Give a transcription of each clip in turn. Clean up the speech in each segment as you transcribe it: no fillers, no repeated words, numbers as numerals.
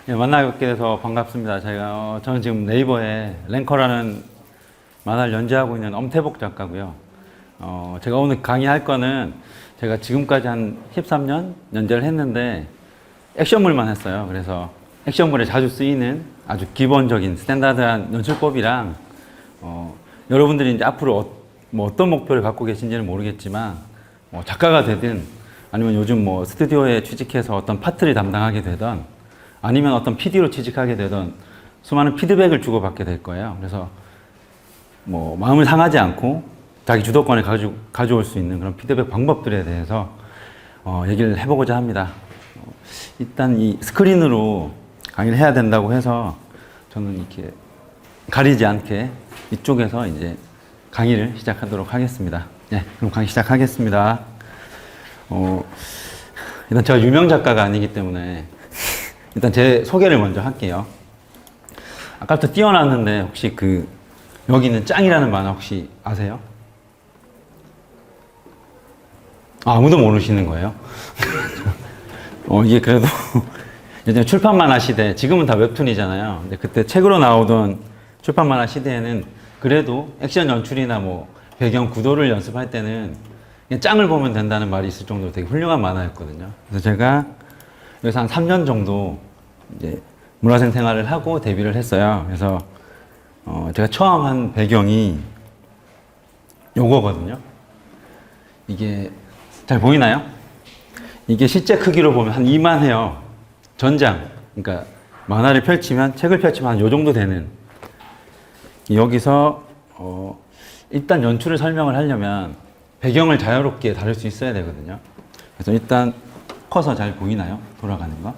예, 만나뵙게 돼서 반갑습니다. 저는 지금 네이버에 랭커라는 만화를 연재하고 있는 엄태복 작가고요. 제가 오늘 강의할 거는 제가 지금까지 한 13년 연재를 했는데 액션물만 했어요. 그래서 액션물에 자주 쓰이는 아주 기본적인 스탠다드한 연출법이랑 여러분들이 이제 앞으로 어떤 목표를 갖고 계신지는 모르겠지만 작가가 되든 아니면 요즘 스튜디오에 취직해서 어떤 파트를 담당하게 되든 아니면 어떤 PD로 취직하게 되든 수많은 피드백을 주고받게 될 거예요. 그래서 마음을 상하지 않고 자기 주도권을 가져올 수 있는 그런 피드백 방법들에 대해서 얘기를 해보고자 합니다. 일단 이 스크린으로 강의를 해야 된다고 해서 저는 이렇게 가리지 않게 이쪽에서 이제 강의를 시작하도록 하겠습니다. 네, 그럼 강의 시작하겠습니다. 일단 제가 유명 작가가 아니기 때문에 일단 제 소개를 먼저 할게요. 아까부터 띄워놨는데 혹시 여기 있는 짱이라는 만화 혹시 아세요? 아무도 모르시는 거예요? 이게 그래도 예전에 출판 만화 시대, 지금은 다 웹툰이잖아요. 근데 그때 책으로 나오던 출판 만화 시대에는 그래도 액션 연출이나 배경 구도를 연습할 때는 그냥 짱을 보면 된다는 말이 있을 정도로 되게 훌륭한 만화였거든요. 그래서 제가 여기서 한 3년 정도 이제 문화생 생활을 하고 데뷔를 했어요. 그래서 제가 처음 한 배경이 요거거든요. 이게 잘 보이나요? 이게 실제 크기로 보면 한 이만해요. 전장. 그러니까 만화를 펼치면, 책을 펼치면 한 요 정도 되는. 여기서 일단 연출을 설명을 하려면 배경을 자유롭게 다룰 수 있어야 되거든요. 그래서 일단 커서 잘 보이나요? 돌아가는 거.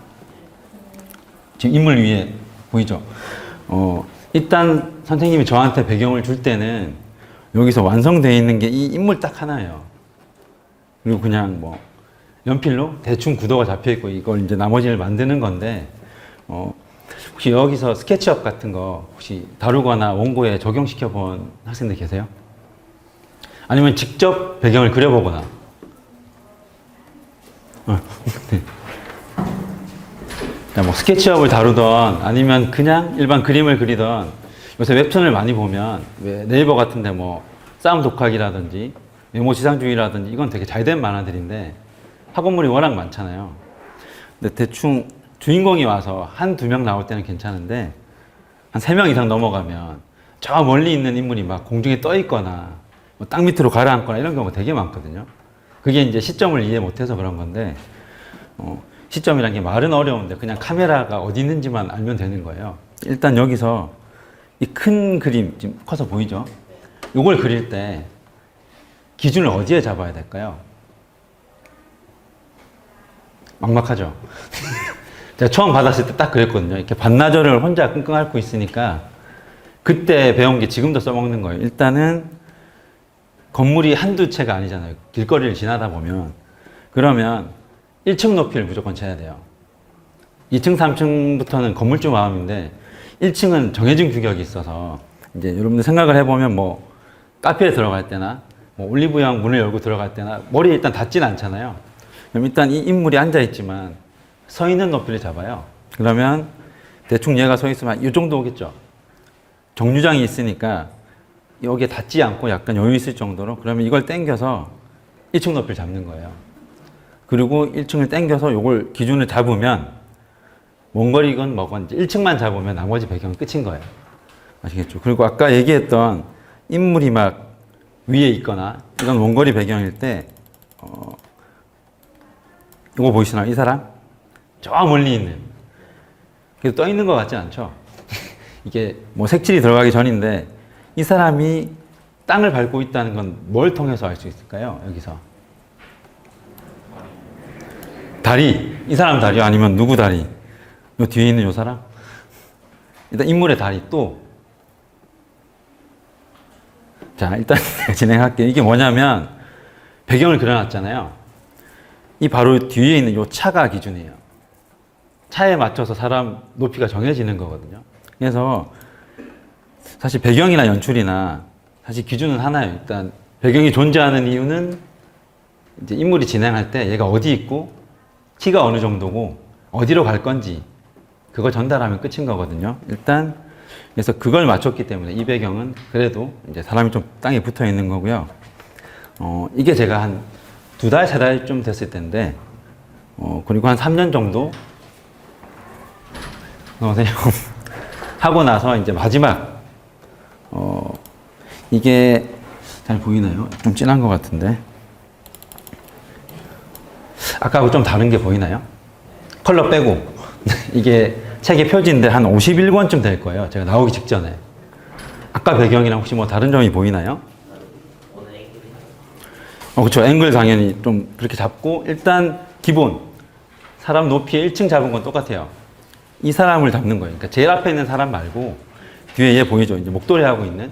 지금 인물 위에 보이죠? 일단 선생님이 저한테 배경을 줄 때는 여기서 완성되어 있는 게 이 인물 딱 하나예요. 그리고 그냥 연필로 대충 구도가 잡혀 있고 이걸 이제 나머지를 만드는 건데, 혹시 여기서 스케치업 같은 거 혹시 다루거나 원고에 적용시켜 본 학생들 계세요? 아니면 직접 배경을 그려보거나. 네. 스케치업을 다루던 아니면 그냥 일반 그림을 그리던, 요새 웹툰을 많이 보면 왜 네이버 같은데 싸움 독학이라든지 외모 지상주의라든지 이건 되게 잘된 만화들인데 학원물이 워낙 많잖아요. 근데 대충 주인공이 와서 한두 명 나올 때는 괜찮은데 한 3명 이상 넘어가면 저 멀리 있는 인물이 막 공중에 떠 있거나 땅 밑으로 가라앉거나 이런 경우가 되게 많거든요. 그게 이제 시점을 이해 못해서 그런 건데, 시점이란 게 말은 어려운데 그냥 카메라가 어디 있는지만 알면 되는 거예요. 일단 여기서 이 큰 그림, 지금 커서 보이죠? 이걸 그릴 때 기준을 어디에 잡아야 될까요? 막막하죠? 제가 처음 받았을 때 딱 그랬거든요. 이렇게 반나절을 혼자 끙끙 앓고 있으니까 그때 배운 게 지금도 써먹는 거예요. 일단은 건물이 한두 채가 아니잖아요. 길거리를 지나다 보면. 그러면 1층 높이를 무조건 쳐야 돼요. 2층, 3층부터는 건물주 마음인데 1층은 정해진 규격이 있어서 이제 여러분들 생각을 해보면 카페에 들어갈 때나 올리브영 문을 열고 들어갈 때나 머리에 일단 닿진 않잖아요. 그럼 일단 이 인물이 앉아있지만 서 있는 높이를 잡아요. 그러면 대충 얘가 서 있으면 이 정도 오겠죠. 정류장이 있으니까 여기에 닿지 않고 약간 여유 있을 정도로, 그러면 이걸 당겨서 1층 높이를 잡는 거예요. 그리고 1층을 당겨서 이걸 기준을 잡으면 원거리건 뭐건 1층만 잡으면 나머지 배경은 끝인 거예요. 아시겠죠? 그리고 아까 얘기했던 인물이 막 위에 있거나 이건 원거리 배경일 때 이거 보이시나요? 이 사람? 저 멀리 있는. 그래도 떠 있는 것 같지 않죠? 이게 색칠이 들어가기 전인데 이 사람이 땅을 밟고 있다는 건 뭘 통해서 알 수 있을까요? 여기서. 다리. 이 사람 다리요? 아니면 누구 다리? 요 뒤에 있는 요 사람? 일단 인물의 다리 또. 자, 일단 진행할게요. 이게 뭐냐면 배경을 그려놨잖아요. 이 바로 뒤에 있는 요 차가 기준이에요. 차에 맞춰서 사람 높이가 정해지는 거거든요. 그래서 사실 배경이나 연출이나 사실 기준은 하나예요. 일단 배경이 존재하는 이유는 이제 인물이 진행할 때 얘가 어디 있고 키가 어느 정도고 어디로 갈 건지 그거 전달하면 끝인 거거든요. 일단 그래서 그걸 맞췄기 때문에 이 배경은 그래도 이제 사람이 좀 땅에 붙어 있는 거고요. 이게 제가 한 2달, 3달쯤 됐을 텐데, 그리고 한 3년 정도 하고 나서 이제 마지막, 이게 잘 보이나요? 좀 진한 것 같은데. 아까하고 좀 다른 게 보이나요? 컬러 빼고. 이게 책의 표지인데 한 51권쯤 될 거예요. 제가 나오기 직전에. 아까 배경이랑 혹시 뭐 다른 점이 보이나요? 그렇죠. 앵글 당연히 좀 그렇게 잡고, 일단 기본. 사람 높이에 1층 잡은 건 똑같아요. 이 사람을 잡는 거예요. 그러니까 제일 앞에 있는 사람 말고, 뒤에 얘 보이죠? 이제 목도리 하고 있는.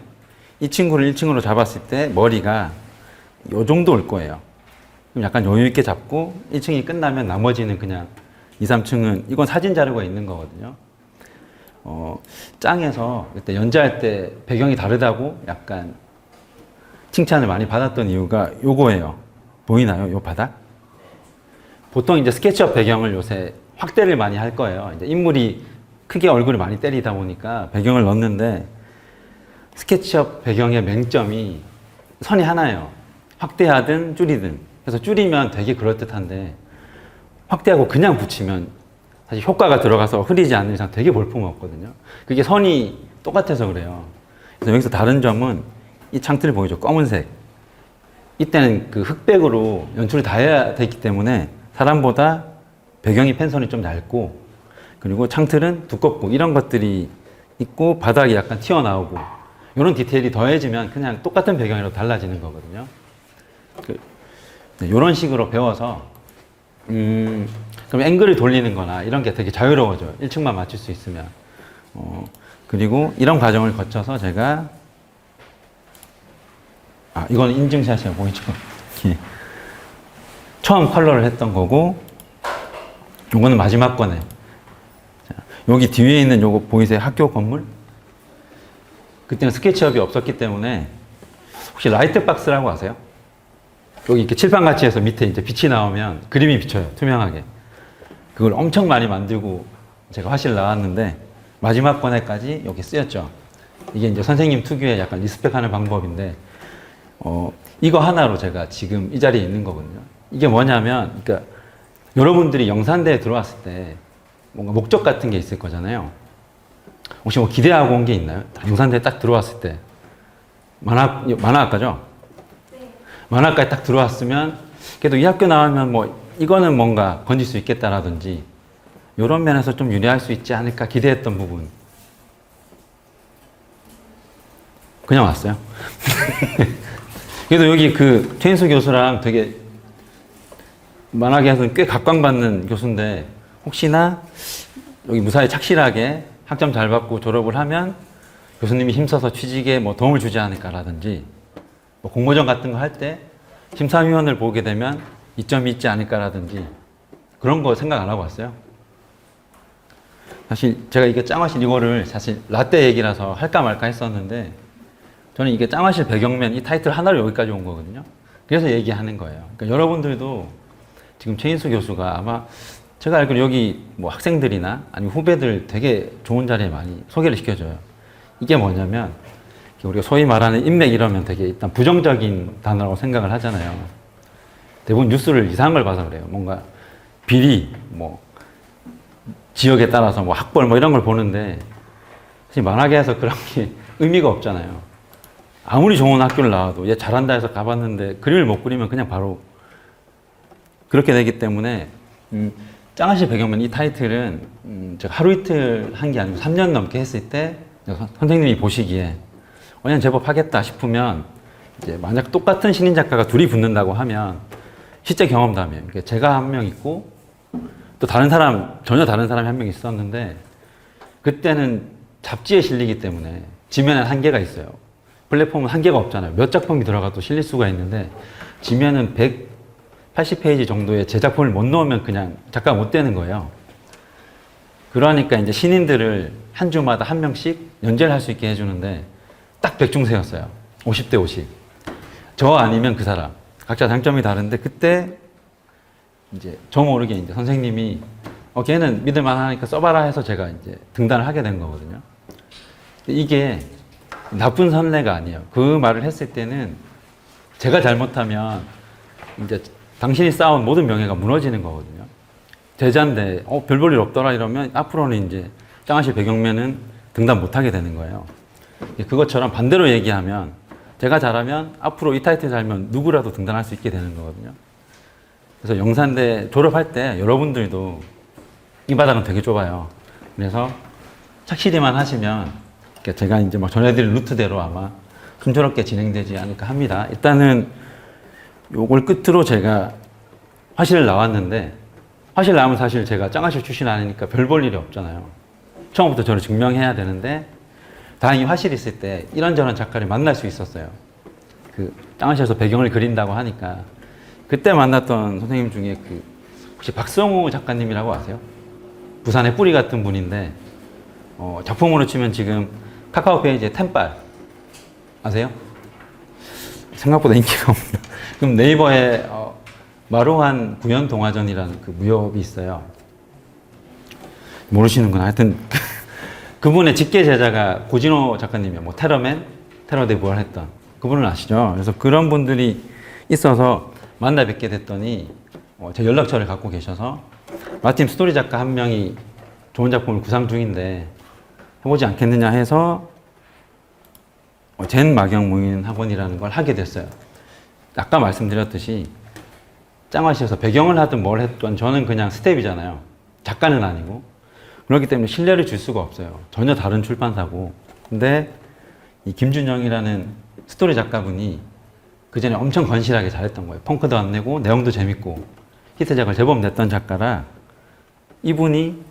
이 친구를 1층으로 잡았을 때 머리가 요 정도 올 거예요. 그럼 약간 여유 있게 잡고 1층이 끝나면 나머지는 그냥 2, 3층은 이건 사진 자료가 있는 거거든요. 짱에서 그때 연재할 때 배경이 다르다고 약간 칭찬을 많이 받았던 이유가 요거예요. 보이나요? 요 바닥? 보통 이제 스케치업 배경을 요새 확대를 많이 할 거예요. 이제 인물이 크게 얼굴을 많이 때리다 보니까 배경을 넣는데 스케치업 배경의 맹점이 선이 하나예요. 확대하든 줄이든. 그래서 줄이면 되게 그럴듯한데 확대하고 그냥 붙이면 사실 효과가 들어가서 흐리지 않는 이상 되게 볼품없거든요. 그게 선이 똑같아서 그래요. 그래서 여기서 다른 점은 이 창틀 보이죠? 검은색. 이때는 그 흑백으로 연출이 다 해야 되기 때문에 사람보다 배경이 펜선이 좀 얇고 그리고 창틀은 두껍고 이런 것들이 있고 바닥이 약간 튀어나오고 이런 디테일이 더해지면 그냥 똑같은 배경이라도 달라지는 거거든요. 이런 식으로 배워서 그럼 앵글을 돌리는 거나 이런 게 되게 자유로워져요. 1층만 맞출 수 있으면. 그리고 이런 과정을 거쳐서 제가 이건 인증샷이야 보이죠? 처음 컬러를 했던 거고 요거는 마지막 거네. 자, 여기 뒤에 있는 요거 보이세요? 학교 건물? 그때는 스케치업이 없었기 때문에 혹시 라이트 박스라고 아세요? 여기 이렇게 칠판같이 해서 밑에 이제 빛이 나오면 그림이 비쳐요. 투명하게. 그걸 엄청 많이 만들고 제가 화실 나왔는데 마지막 권에까지 여기 쓰였죠. 이게 이제 선생님 특유의 약간 리스펙하는 방법인데 이거 하나로 제가 지금 이 자리에 있는 거거든요. 이게 뭐냐면 그러니까 여러분들이 영산대에 들어왔을 때 뭔가 목적 같은 게 있을 거잖아요. 혹시 뭐 기대하고 온 게 있나요? 영산대에 딱 들어왔을 때 만화학과죠? 네. 만화학과에 딱 들어왔으면 그래도 이 학교 나오면 뭐 이거는 뭔가 건질 수 있겠다라든지 이런 면에서 좀 유리할 수 있지 않을까 기대했던 부분. 그냥 왔어요. 그래도 여기 그 최인수 교수랑 되게 만화계에서는 꽤 각광받는 교수인데 혹시나 여기 무사히 착실하게 학점 잘 받고 졸업을 하면 교수님이 힘써서 취직에 뭐 도움을 주지 않을까라든지 뭐 공모전 같은 거 할 때 심사위원을 보게 되면 이점이 있지 않을까라든지 그런 거 생각 안 하고 왔어요. 사실 제가 이게 짱화실 이거를 사실 라떼 얘기라서 할까 말까 했었는데 저는 이게 짱화실 배경면 이 타이틀 하나로 여기까지 온 거거든요. 그래서 얘기하는 거예요. 그러니까 여러분들도 지금 최인수 교수가 아마 제가 알기로 여기 뭐 학생들이나 아니면 후배들 되게 좋은 자리에 많이 소개를 시켜줘요. 이게 뭐냐면 우리가 소위 말하는 인맥 이러면 되게 일단 부정적인 단어라고 생각을 하잖아요. 대부분 뉴스를 이상한 걸 봐서 그래요. 뭔가 비리, 뭐 지역에 따라서 뭐 학벌 뭐 이런 걸 보는데 사실 만화계에서 그런 게 의미가 없잖아요. 아무리 좋은 학교를 나와도 얘 잘한다 해서 가봤는데 그림을 못 그리면 그냥 바로 그렇게 되기 때문에 짱아씨 배경면 이 타이틀은 제가 하루 이틀 한 게 아니고 3년 넘게 했을 때 선생님이 보시기에 그냥 제법 하겠다 싶으면 이제 만약 똑같은 신인 작가가 둘이 붙는다고 하면 실제 경험담이에요. 그러니까 제가 한 명 있고 또 다른 사람 전혀 다른 사람이 한 명 있었는데 그때는 잡지에 실리기 때문에 지면엔 한계가 있어요. 플랫폼은 한계가 없잖아요. 몇 작품이 들어가도 실릴 수가 있는데 지면은 180페이지 정도의 제 작품을 못 넣으면 그냥 작가가 못 되는 거예요. 그러니까 이제 신인들을 한 주마다 한 명씩 연재를 할 수 있게 해주는데 딱 백중세였어요. 50대 50. 저 아니면 그 사람. 각자 장점이 다른데 그때 이제 저 모르게 이제 선생님이 걔는 믿을만하니까 써봐라 해서 제가 이제 등단을 하게 된 거거든요. 이게 나쁜 선례가 아니에요. 그 말을 했을 때는 제가 잘못하면 이제 당신이 쌓은 모든 명예가 무너지는 거거든요. 제자인데 별 볼 일 없더라 이러면 앞으로는 이제 짱아실 배경면은 등단 못하게 되는 거예요. 그것처럼 반대로 얘기하면 제가 잘하면 앞으로 이 타이틀 살면 누구라도 등단할 수 있게 되는 거거든요. 그래서 영산대 졸업할 때 여러분들도 이 바닥은 되게 좁아요. 그래서 착실히만 하시면 제가 이제 막 전해드릴 루트대로 아마 순조롭게 진행되지 않을까 합니다. 일단은 요걸 끝으로 제가 화실을 나왔는데, 화실 나오면 사실 제가 짱아실 출신 아니니까 별 볼 일이 없잖아요. 처음부터 저를 증명해야 되는데, 다행히 화실 있을 때 이런저런 작가를 만날 수 있었어요. 그 짱아실에서 배경을 그린다고 하니까. 그때 만났던 선생님 중에 혹시 박성우 작가님이라고 아세요? 부산의 뿌리 같은 분인데, 작품으로 치면 지금 카카오 페이지에 템빨 아세요? 생각보다 인기가 없나. 그럼 네이버에 마루한 구연 동화전이라는 그 무협이 있어요. 모르시는구나. 하여튼 그분의 직계 제자가 고진호 작가님이에요. 뭐 테러맨, 테러대 부활했던 그분을 아시죠? 그래서 그런 분들이 있어서 만나 뵙게 됐더니 제 연락처를 갖고 계셔서 마침 스토리 작가 한 명이 좋은 작품을 구상 중인데 해보지 않겠느냐 해서 젠 마경 무인 학원이라는 걸 하게 됐어요. 아까 말씀드렸듯이 짱화시에서 배경을 하든 뭘 했든 저는 그냥 스텝이잖아요. 작가는 아니고. 그렇기 때문에 신뢰를 줄 수가 없어요. 전혀 다른 출판사고. 근데 이 김준영이라는 스토리 작가분이 그 전에 엄청 건실하게 잘했던 거예요. 펑크도 안 내고 내용도 재밌고 히트작을 제법 냈던 작가라 이분이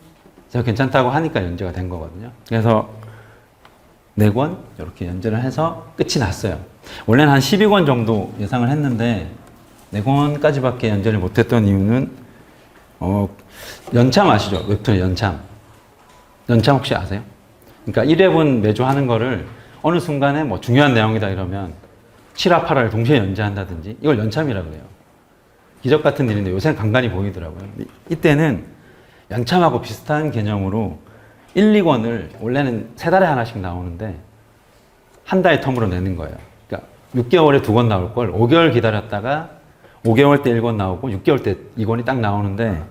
제가 괜찮다고 하니까 연재가 된 거거든요. 그래서 4권 이렇게 연재를 해서 끝이 났어요. 원래는 한 12권 정도 예상을 했는데 4권까지밖에 연재를 못했던 이유는 연참 아시죠? 웹툰의 연참. 연참 혹시 아세요? 그러니까 1회분 매주 하는 거를 어느 순간에 뭐 중요한 내용이다 이러면 7화, 8화를 동시에 연재한다든지 이걸 연참이라고 해요. 기적 같은 일인데 요새는 간간히 보이더라고요. 이때는 연참하고 비슷한 개념으로 1, 2권을 원래는 3달에 하나씩 나오는데 한 달 텀으로 내는 거예요. 그러니까 6개월에 2권 나올 걸 5개월 기다렸다가 5개월 때 1권 나오고 6개월 때 2권이 딱 나오는데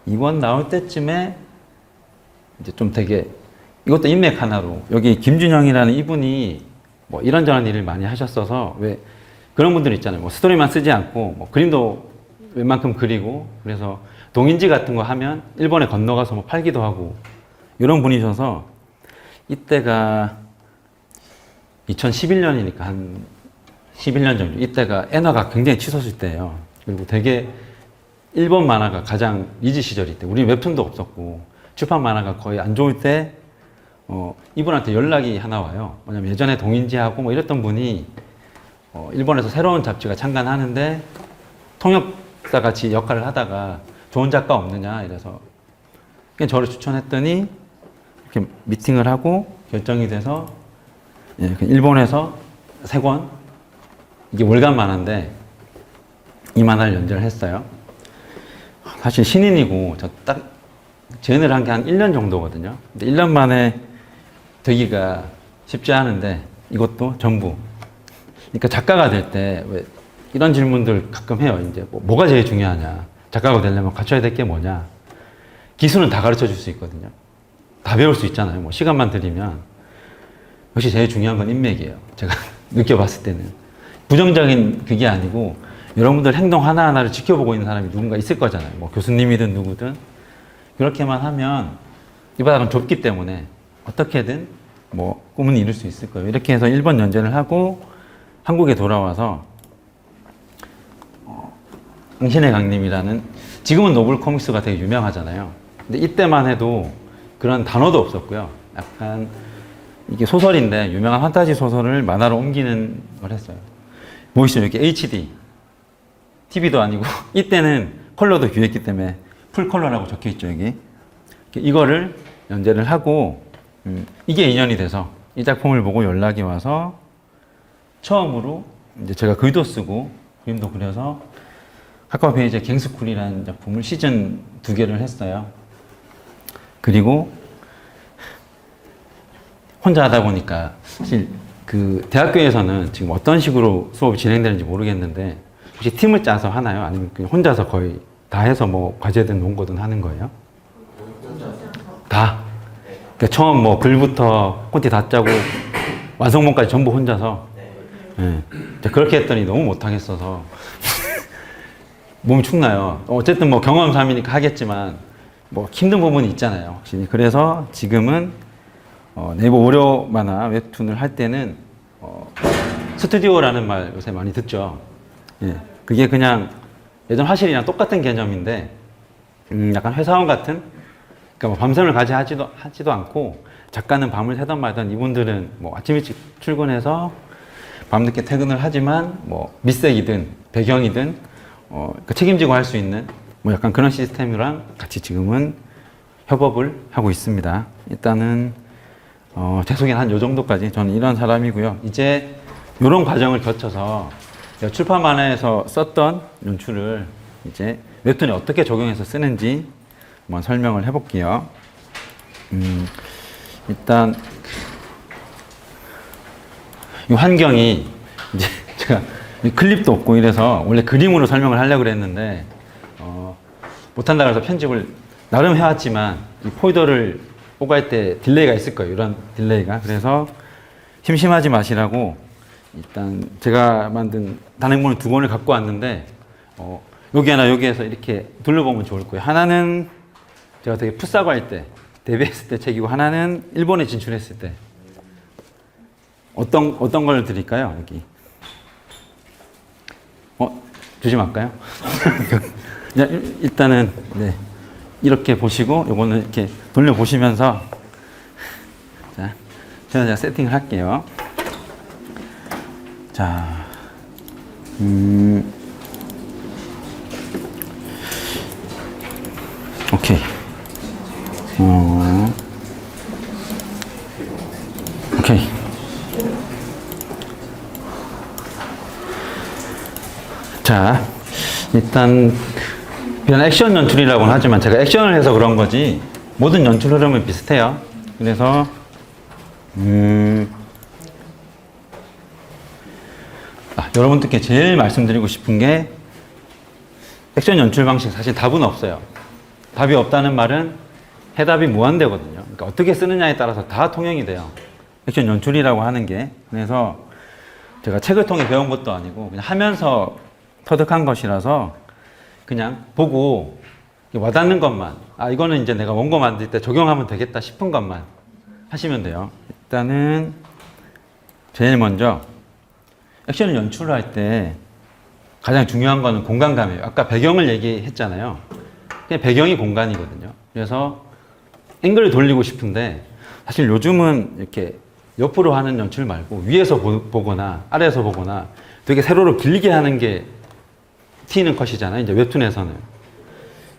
2권 나올 때쯤에 이제 좀 되게 이것도 인맥 하나로 여기 김준영이라는 이분이 뭐 이런저런 일을 많이 하셨어서 왜 그런 분들 있잖아요. 뭐 스토리만 쓰지 않고 뭐 그림도 웬만큼 그리고 그래서 동인지 같은 거 하면 일본에 건너가서 뭐 팔기도 하고 이런 분이셔서 이때가 2011년이니까 한 11년 정도 이때가 엔화가 굉장히 치솟을 때예요. 그리고 되게 일본 만화가 가장 리즈 시절일 때 우리는 웹툰도 없었고 출판 만화가 거의 안 좋을 때 이분한테 연락이 하나 와요. 왜냐면 예전에 동인지하고 뭐 이랬던 분이 일본에서 새로운 잡지가 창간하는데 통역사 같이 역할을 하다가 좋은 작가 없느냐 이래서 그냥 저를 추천했더니 이렇게 미팅을 하고 결정이 돼서 일본에서 3권 이게 월간 만화인데 이 만화를 연재를 했어요. 사실 신인이고 저 딱 재연을 한 게 한 1년 정도거든요. 근데 1년 만에 되기가 쉽지 않은데 이것도 전부. 그러니까 작가가 될 때 왜 이런 질문들 가끔 해요. 이제 뭐가 제일 중요하냐. 작가가 되려면 갖춰야 될 게 뭐냐. 기술은 다 가르쳐 줄 수 있거든요. 다 배울 수 있잖아요. 뭐 시간만 들이면. 역시 제일 중요한 건 인맥이에요. 제가 느껴봤을 때는. 부정적인 그게 아니고 여러분들 행동 하나하나를 지켜보고 있는 사람이 누군가 있을 거잖아요. 뭐 교수님이든 누구든. 그렇게만 하면 이 바닥은 좁기 때문에 어떻게든 뭐 꿈은 이룰 수 있을 거예요. 이렇게 해서 1번 연재를 하고 한국에 돌아와서 당신의 강림이라는 지금은 노블 코믹스가 되게 유명하잖아요. 근데 이때만 해도 그런 단어도 없었고요. 약간 이게 소설인데 유명한 판타지 소설을 만화로 옮기는 걸 했어요. 보이시죠? 이렇게 HD TV도 아니고 이때는 컬러도 귀했기 때문에 풀 컬러라고 적혀 있죠. 여기 이거를 연재를 하고 이게 인연이 돼서 이 작품을 보고 연락이 와서 처음으로 이제 제가 글도 쓰고 그림도 그려서 카카오 페이지에 갱스쿨이라는 작품을 시즌 2개를 했어요. 그리고 혼자 하다 보니까 사실 그 대학교에서는 지금 어떤 식으로 수업이 진행되는지 모르겠는데 혹시 팀을 짜서 하나요? 아니면 그냥 혼자서 거의 다 해서 뭐 과제든 논거든 하는 거예요? 다? 그러니까 처음 뭐 글부터 콘티 다 짜고 완성본까지 전부 혼자서? 네. 그렇게 했더니 너무 못하겠어서 몸이 축나요. 어쨌든 뭐 경험 삼이니까 하겠지만 뭐 힘든 부분이 있잖아요. 확실히. 그래서 지금은 네이버 오려 만화 웹툰을 할 때는 스튜디오라는 말 요새 많이 듣죠. 예. 그게 그냥 예전 화실이랑 똑같은 개념인데 약간 회사원 같은, 그러니까 뭐 밤샘을 같이 하지도 않고 작가는 밤을 새던 말던 이분들은 뭐 아침 일찍 출근해서 밤늦게 퇴근을 하지만 뭐 밑색이든 배경이든 그 책임지고 할 수 있는 뭐 약간 그런 시스템이랑 같이 지금은 협업을 하고 있습니다. 일단은 제 소개는 한 요 정도까지. 저는 이런 사람이고요. 이제 이런 과정을 거쳐서 출판 만화에서 썼던 연출을 이제 웹툰에 어떻게 적용해서 쓰는지 한번 설명을 해볼게요. 일단 이 환경이 이제 제가 클립도 없고 이래서 원래 그림으로 설명을 하려고 그랬는데 못한다 그래서 편집을 나름 해왔지만 이 폴더를 오갈 때 딜레이가 있을 거예요. 이런 딜레이가. 그래서 심심하지 마시라고 일단 제가 만든 단행본을 2권을 갖고 왔는데 여기 하나 여기에서 이렇게 둘러보면 좋을 거예요. 하나는 제가 되게 풋사고 할 때 데뷔했을 때 책이고, 하나는 일본에 진출했을 때. 어떤 걸 드릴까요? 여기 주지 말까요? 일단은 네, 이렇게 보시고 요거는 이렇게 돌려보시면서 자, 제가 세팅을 할게요. 자, 오케이. 오케이. 자, 일단 그냥 액션 연출이라고는 하지만 제가 액션을 해서 그런 거지 모든 연출 흐름은 비슷해요. 그래서 여러분들께 제일 말씀드리고 싶은 게 액션 연출 방식 사실 답은 없어요. 답이 없다는 말은 해답이 무한대거든요. 그러니까 어떻게 쓰느냐에 따라서 다 통용이 돼요. 액션 연출이라고 하는 게. 그래서 제가 책을 통해 배운 것도 아니고 그냥 하면서 터득한 것이라서 그냥 보고 와닿는 것만, 이거는 이제 내가 원고 만들 때 적용하면 되겠다 싶은 것만 하시면 돼요. 일단은 제일 먼저 액션을 연출할 때 가장 중요한 거는 공간감이에요. 아까 배경을 얘기했잖아요. 그냥 배경이 공간이거든요. 그래서 앵글을 돌리고 싶은데 사실 요즘은 이렇게 옆으로 하는 연출 말고 위에서 보거나 아래에서 보거나 되게 세로로 길게 하는 게 튀는 컷이잖아요. 이제 웹툰에서는.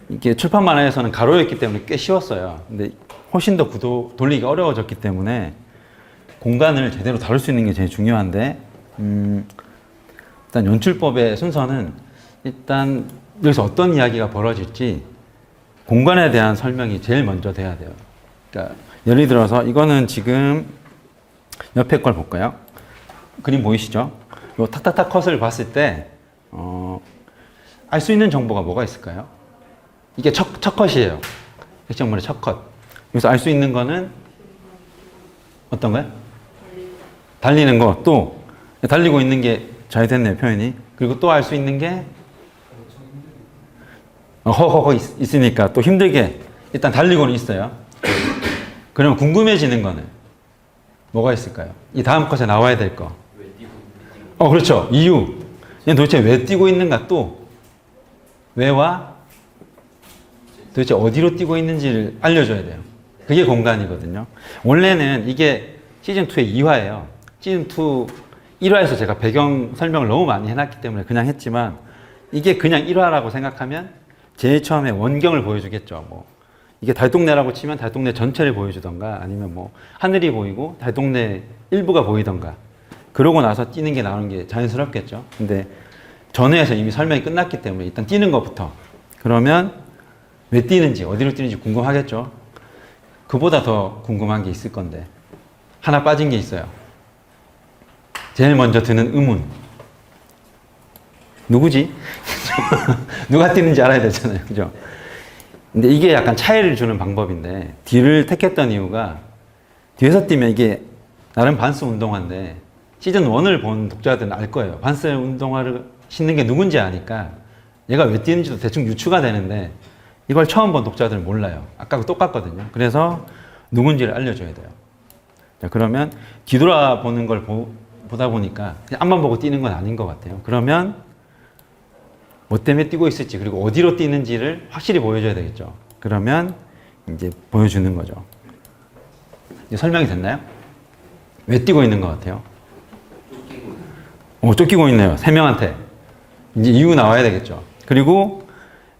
이게 출판 만화에서는 가로였기 때문에 꽤 쉬웠어요. 근데 훨씬 더 구도 돌리기가 어려워졌기 때문에 공간을 제대로 다룰 수 있는 게 제일 중요한데, 일단 연출법의 순서는 일단 여기서 어떤 이야기가 벌어질지 공간에 대한 설명이 제일 먼저 돼야 돼요. 그러니까 예를 들어서 이거는 지금 옆에 걸 볼까요? 그림 보이시죠? 요 탁탁탁 컷을 봤을 때 알 수 있는 정보가 뭐가 있을까요? 이게 첫 컷이에요. 액션물의 첫 컷. 여기서 알 수 있는 거는 어떤 거요? 달리는 거, 또 달리고 있는 게 잘 됐네요, 표현이. 그리고 또 알 수 있는 게 허허허 있으니까 또 힘들게 일단 달리고는 있어요. 그러면 궁금해지는 거는 뭐가 있을까요? 이 다음 컷에 나와야 될 거. 그렇죠. 이유. 얘 도대체 왜 뛰고 있는가, 또 왜와 도대체 어디로 뛰고 있는지를 알려줘야 돼요. 그게 공간이거든요. 원래는 이게 시즌2의 2화예요. 시즌2 1화에서 제가 배경 설명을 너무 많이 해놨기 때문에 그냥 했지만, 이게 그냥 1화라고 생각하면 제일 처음에 원경을 보여주겠죠. 뭐 이게 달동네라고 치면 달동네 전체를 보여주던가, 아니면 뭐 하늘이 보이고 달동네 일부가 보이던가, 그러고 나서 뛰는 게 나오는 게 자연스럽겠죠. 근데 전회에서 이미 설명이 끝났기 때문에 일단 뛰는 것부터. 그러면 왜 뛰는지, 어디로 뛰는지 궁금하겠죠. 그보다 더 궁금한 게 있을 건데 하나 빠진 게 있어요. 제일 먼저 드는 의문. 누구지? 누가 뛰는지 알아야 되잖아요. 그죠? 근데 이게 약간 차이를 주는 방법인데 D를 택했던 이유가 뒤에서 뛰면 이게 나름 반스 운동화인데 시즌 1을 본 독자들은 알 거예요. 반스 운동화를 신는 게 누군지 아니까 얘가 왜 뛰는지도 대충 유추가 되는데 이걸 처음 본 독자들은 몰라요. 아까 똑같거든요. 그래서 누군지를 알려줘야 돼요. 자, 그러면 뒤돌아보는 걸 보다 보니까 그냥 앞만 보고 뛰는 건 아닌 것 같아요. 그러면 뭐 때문에 뛰고 있을지 그리고 어디로 뛰는지를 확실히 보여줘야 되겠죠. 그러면 이제 보여주는 거죠. 이제 설명이 됐나요? 왜 뛰고 있는 것 같아요? 쫓기고 있네요. 3명한테. 이제 이유 나와야 되겠죠. 그리고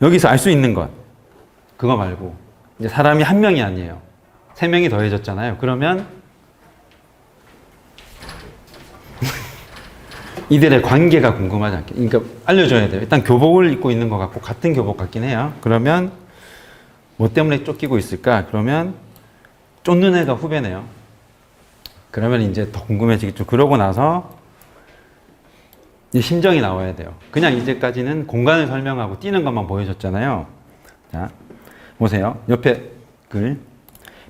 여기서 알 수 있는 것. 그거 말고 이제 사람이 한 명이 아니에요. 3명이 더해졌잖아요. 그러면 이들의 관계가 궁금하지 않게. 그러니까 알려줘야 돼요. 일단 교복을 입고 있는 것 같고 같은 교복 같긴 해요. 그러면 뭐 때문에 쫓기고 있을까? 그러면 쫓는 애가 후배네요. 그러면 이제 더 궁금해지겠죠. 그러고 나서 이제 심정이 나와야 돼요. 그냥 이제까지는 공간을 설명하고 뛰는 것만 보여줬잖아요. 자, 보세요. 옆에 글.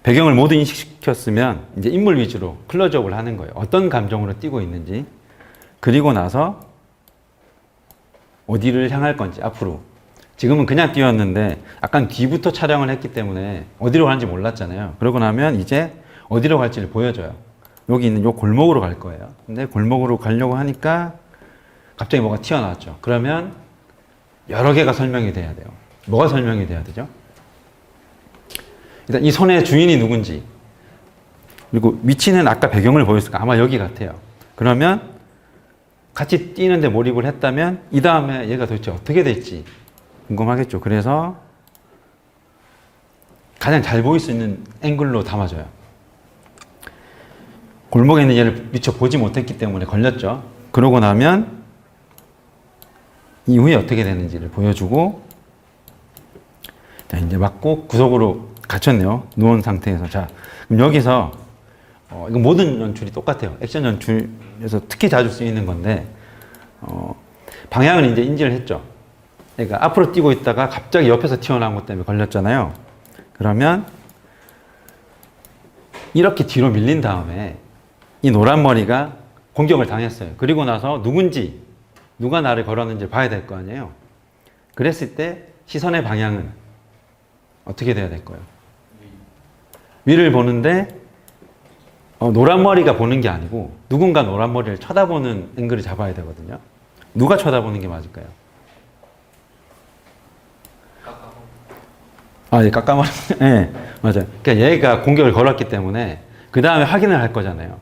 배경을 모두 인식시켰으면 이제 인물 위주로 클로즈업을 하는 거예요. 어떤 감정으로 뛰고 있는지. 그리고 나서 어디를 향할 건지 앞으로. 지금은 그냥 뛰었는데 약간 뒤부터 촬영을 했기 때문에 어디로 가는지 몰랐잖아요. 그러고 나면 이제 어디로 갈지를 보여줘요. 여기 있는 요 골목으로 갈 거예요. 근데 골목으로 가려고 하니까 갑자기 뭐가 튀어나왔죠. 그러면 여러 개가 설명이 돼야 돼요. 뭐가 설명이 돼야 되죠? 일단 이 손의 주인이 누군지, 그리고 위치는 아까 배경을 보였을까? 아마 여기 같아요. 그러면 같이 뛰는데 몰입을 했다면 이 다음에 얘가 도대체 어떻게 될지 궁금하겠죠. 그래서 가장 잘 보일 수 있는 앵글로 담아줘요. 골목에 있는 얘를 미처 보지 못했기 때문에 걸렸죠. 그러고 나면 이후에 어떻게 되는지를 보여주고, 자, 이제 맞고 구석으로 갇혔네요. 누운 상태에서. 자, 그럼 여기서, 이거 모든 연출이 똑같아요. 액션 연출에서 특히 자주 쓰이는 건데, 방향을 이제 인지를 했죠. 그러니까 앞으로 뛰고 있다가 갑자기 옆에서 튀어나온 것 때문에 걸렸잖아요. 그러면 이렇게 뒤로 밀린 다음에 이 노란 머리가 공격을 당했어요. 그리고 나서 누가 나를 걸었는지 봐야 될 거 아니에요. 그랬을 때 시선의 방향은 어떻게 돼야 될 거예요? 위를 보는데 노란 머리가 보는 게 아니고 누군가 노란 머리를 쳐다보는 앵글을 잡아야 되거든요. 누가 쳐다보는 게 맞을까요? 예, 깎아머리. 네, 맞아요. 그러니까 얘가 공격을 걸었기 때문에 그 다음에 확인을 할 거잖아요.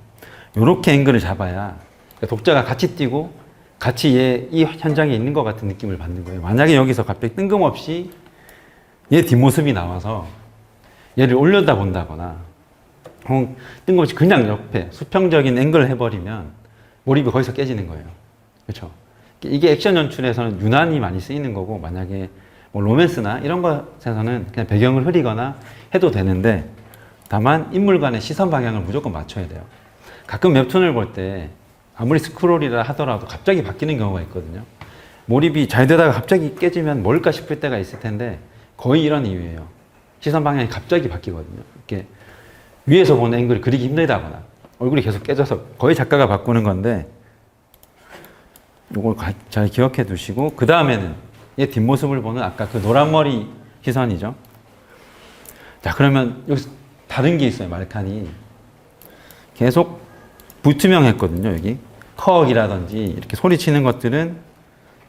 이렇게 앵글을 잡아야 독자가 같이 뛰고 같이 이 현장에 있는 것 같은 느낌을 받는 거예요. 만약에 여기서 갑자기 뜬금없이 얘 뒷모습이 나와서 얘를 올려다 본다거나 뜬금없이 그냥 옆에 수평적인 앵글을 해버리면 몰입이 거기서 깨지는 거예요. 그렇죠? 이게 액션 연출에서는 유난히 많이 쓰이는 거고, 만약에 뭐 로맨스나 이런 것에서는 그냥 배경을 흐리거나 해도 되는데, 다만 인물 간의 시선 방향을 무조건 맞춰야 돼요. 가끔 웹툰을 볼 때 아무리 스크롤이라 하더라도 갑자기 바뀌는 경우가 있거든요. 몰입이 잘 되다가 갑자기 깨지면 뭘까 싶을 때가 있을 텐데 거의 이런 이유예요. 시선 방향이 갑자기 바뀌거든요. 이렇게 위에서 보는 앵글이 그리기 힘들다거나 얼굴이 계속 깨져서 거의 작가가 바꾸는 건데, 이걸 잘 기억해 두시고, 그 다음에는 얘 뒷모습을 보는 아까 그 노란머리 시선이죠. 자, 그러면 여기서 다른 게 있어요. 말칸이 계속 불투명했거든요. 여기 컷이라든지 이렇게 소리치는 것들은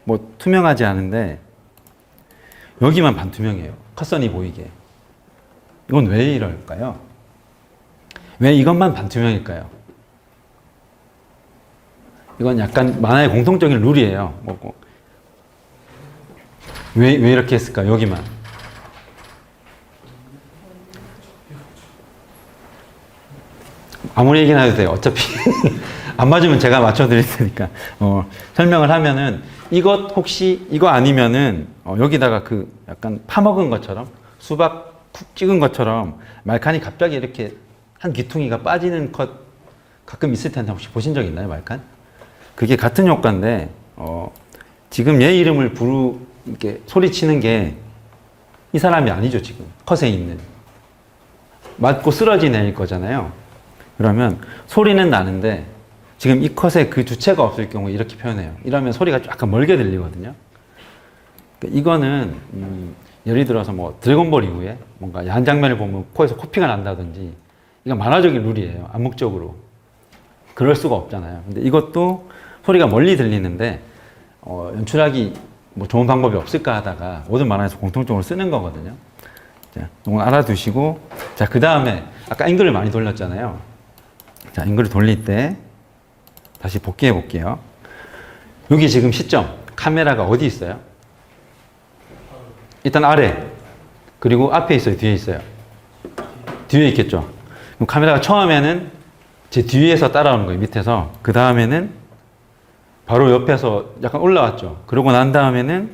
뭐 투명하지 않은데 여기만 반투명해요. 컷선이 보이게. 이건 왜 이럴까요? 왜 이것만 반투명일까요? 이건 약간 만화의 공통적인 룰이에요. 왜 이렇게 했을까? 여기만. 아무리 얘기나 해도 돼요. 어차피 안 맞으면 제가 맞춰드릴 테니까. 설명을 하면은 이것 혹시 이거 아니면은 여기다가 그 약간 파먹은 것처럼 수박 쿡 찍은 것처럼 말칸이 갑자기 이렇게 한 귀퉁이가 빠지는 컷 가끔 있을 텐데 혹시 보신 적 있나요, 말칸? 그게 같은 효과인데 지금 얘 이름을 이렇게 소리치는 게 이 사람이 아니죠, 지금 컷에 있는. 맞고 쓰러진 애일 거잖아요. 그러면 소리는 나는데 지금 이 컷에 그 주체가 없을 경우 이렇게 표현해요. 이러면 소리가 약간 멀게 들리거든요. 그러니까 이거는 예를 들어서 뭐 드래곤볼 이후에 뭔가 야한 장면을 보면 코에서 코피가 난다든지 이건 만화적인 룰이에요. 암묵적으로. 그럴 수가 없잖아요. 근데 이것도 소리가 멀리 들리는데 연출하기 뭐 좋은 방법이 없을까 하다가 모든 만화에서 공통적으로 쓰는 거거든요. 자, 이건 알아두시고, 자, 그 다음에 아까 앵글을 많이 돌렸잖아요. 자, 앵글을 돌릴 때 다시 복귀해 볼게요. 여기 지금 시점, 카메라가 어디 있어요? 일단 아래, 그리고 앞에 있어요, 뒤에 있어요? 뒤에 있겠죠. 그럼 카메라가 처음에는 제 뒤에서 따라오는 거예요, 밑에서. 그 다음에는 바로 옆에서 약간 올라왔죠. 그러고 난 다음에는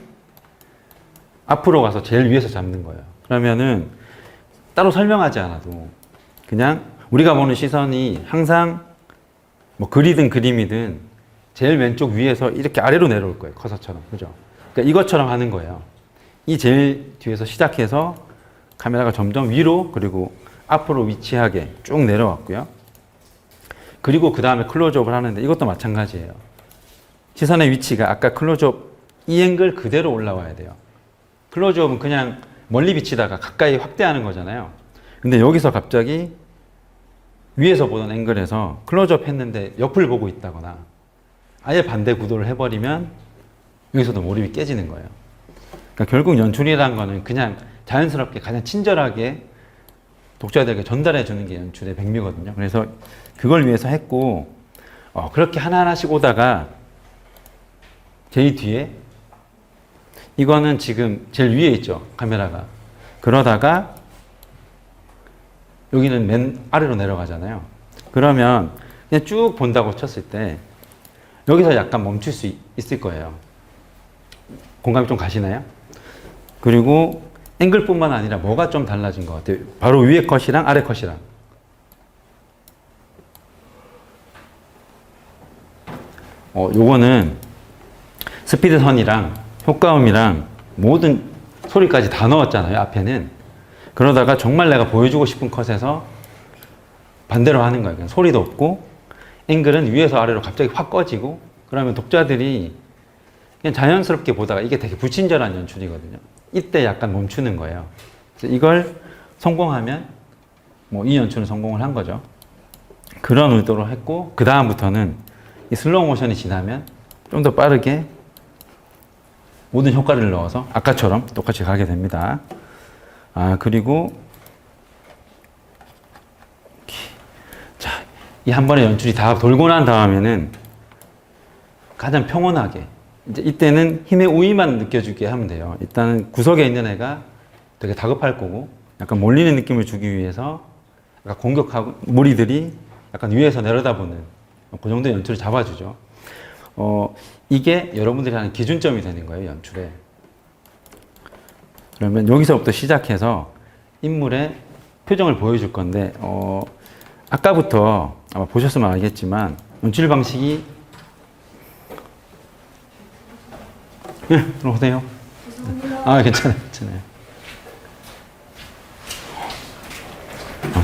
앞으로 가서 제일 위에서 잡는 거예요. 그러면은 따로 설명하지 않아도 그냥 우리가 보는 시선이 항상 뭐 글이든 그림이든 제일 왼쪽 위에서 이렇게 아래로 내려올 거예요. 커서처럼. 그죠? 그러니까 이것처럼 하는 거예요. 이 제일 뒤에서 시작해서 카메라가 점점 위로 그리고 앞으로 위치하게 쭉 내려왔고요. 그리고 그 다음에 클로즈업을 하는데 이것도 마찬가지예요. 시선의 위치가 아까 클로즈업 이 앵글 그대로 올라와야 돼요. 클로즈업은 그냥 멀리 비치다가 가까이 확대하는 거잖아요. 근데 여기서 갑자기 위에서 보던 앵글에서 클로즈업 했는데 옆을 보고 있다거나 아예 반대 구도를 해버리면 여기서도 몰입이 깨지는 거예요. 그러니까 결국 연출이라는 거는 그냥 자연스럽게 가장 친절하게 독자들에게 전달해 주는 게 연출의 백미거든요. 그래서 그걸 위해서 했고 그렇게 하나하나씩 오다가 제일 뒤에 이거는 지금 제일 위에 있죠, 카메라가. 그러다가 여기는 맨 아래로 내려가잖아요. 그러면 그냥 쭉 본다고 쳤을 때 여기서 약간 멈출 수 있을 거예요. 공감이 좀 가시나요? 그리고 앵글뿐만 아니라 뭐가 좀 달라진 것 같아요. 바로 위에 컷이랑 아래 컷이랑. 요거는 스피드선이랑 효과음이랑 모든 소리까지 다 넣었잖아요, 앞에는. 그러다가 정말 내가 보여주고 싶은 컷에서 반대로 하는 거예요. 그냥 소리도 없고 앵글은 위에서 아래로 갑자기 확 꺼지고 그러면 독자들이 그냥 자연스럽게 보다가 이게 되게 불친절한 연출이거든요. 이때 약간 멈추는 거예요. 그래서 이걸 성공하면 뭐 이 연출은 성공을 한 거죠. 그런 의도로 했고 그 다음부터는 이 슬로우 모션이 지나면 좀 더 빠르게 모든 효과를 넣어서 아까처럼 똑같이 가게 됩니다. 그리고 자, 이 한 번의 연출이 다 돌고 난 다음에는 가장 평온하게 이제 이때는 힘의 우위만 느껴주게 하면 돼요. 일단은 구석에 있는 애가 되게 다급할 거고 약간 몰리는 느낌을 주기 위해서 약간 공격하고 무리들이 약간 위에서 내려다보는 그 정도의 연출을 잡아주죠. 이게 여러분들이 하는 기준점이 되는 거예요, 연출에. 그러면 여기서부터 시작해서 인물의 표정을 보여줄 건데, 아까부터 아마 보셨으면 알겠지만, 연출 방식이, 네, 들어오세요. 괜찮아요, 괜찮아요.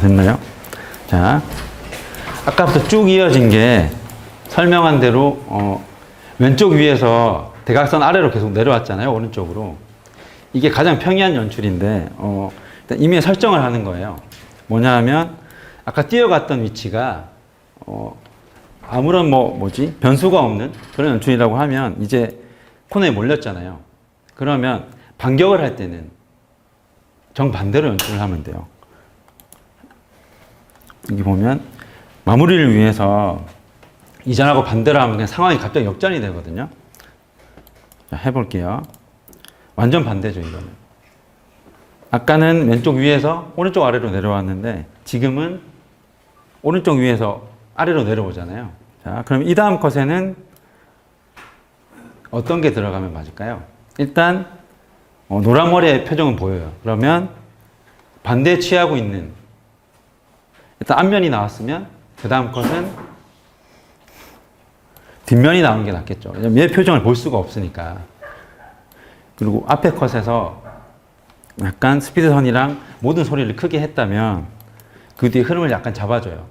됐나요? 자, 아까부터 쭉 이어진 게 설명한 대로, 왼쪽 위에서 대각선 아래로 계속 내려왔잖아요, 오른쪽으로. 이게 가장 평이한 연출인데, 일단 이미 설정을 하는 거예요. 뭐냐 하면, 아까 뛰어갔던 위치가, 아무런 변수가 없는 그런 연출이라고 하면, 이제 코너에 몰렸잖아요. 그러면 반격을 할 때는 정반대로 연출을 하면 돼요. 여기 보면, 마무리를 위해서 이전하고 반대로 하면 그냥 상황이 갑자기 역전이 되거든요. 자, 해볼게요. 완전 반대죠, 이거는. 아까는 왼쪽 위에서 오른쪽 아래로 내려왔는데 지금은 오른쪽 위에서 아래로 내려오잖아요. 자, 그럼 이 다음 컷에는 어떤 게 들어가면 맞을까요? 일단 노란 머리의 표정은 보여요. 그러면 반대 취하고 있는, 일단 앞면이 나왔으면 그 다음 컷은 뒷면이 나오는 게 낫겠죠. 왜냐면 얘 표정을 볼 수가 없으니까. 그리고 앞에 컷에서 약간 스피드선이랑 모든 소리를 크게 했다면 그 뒤에 흐름을 약간 잡아줘요.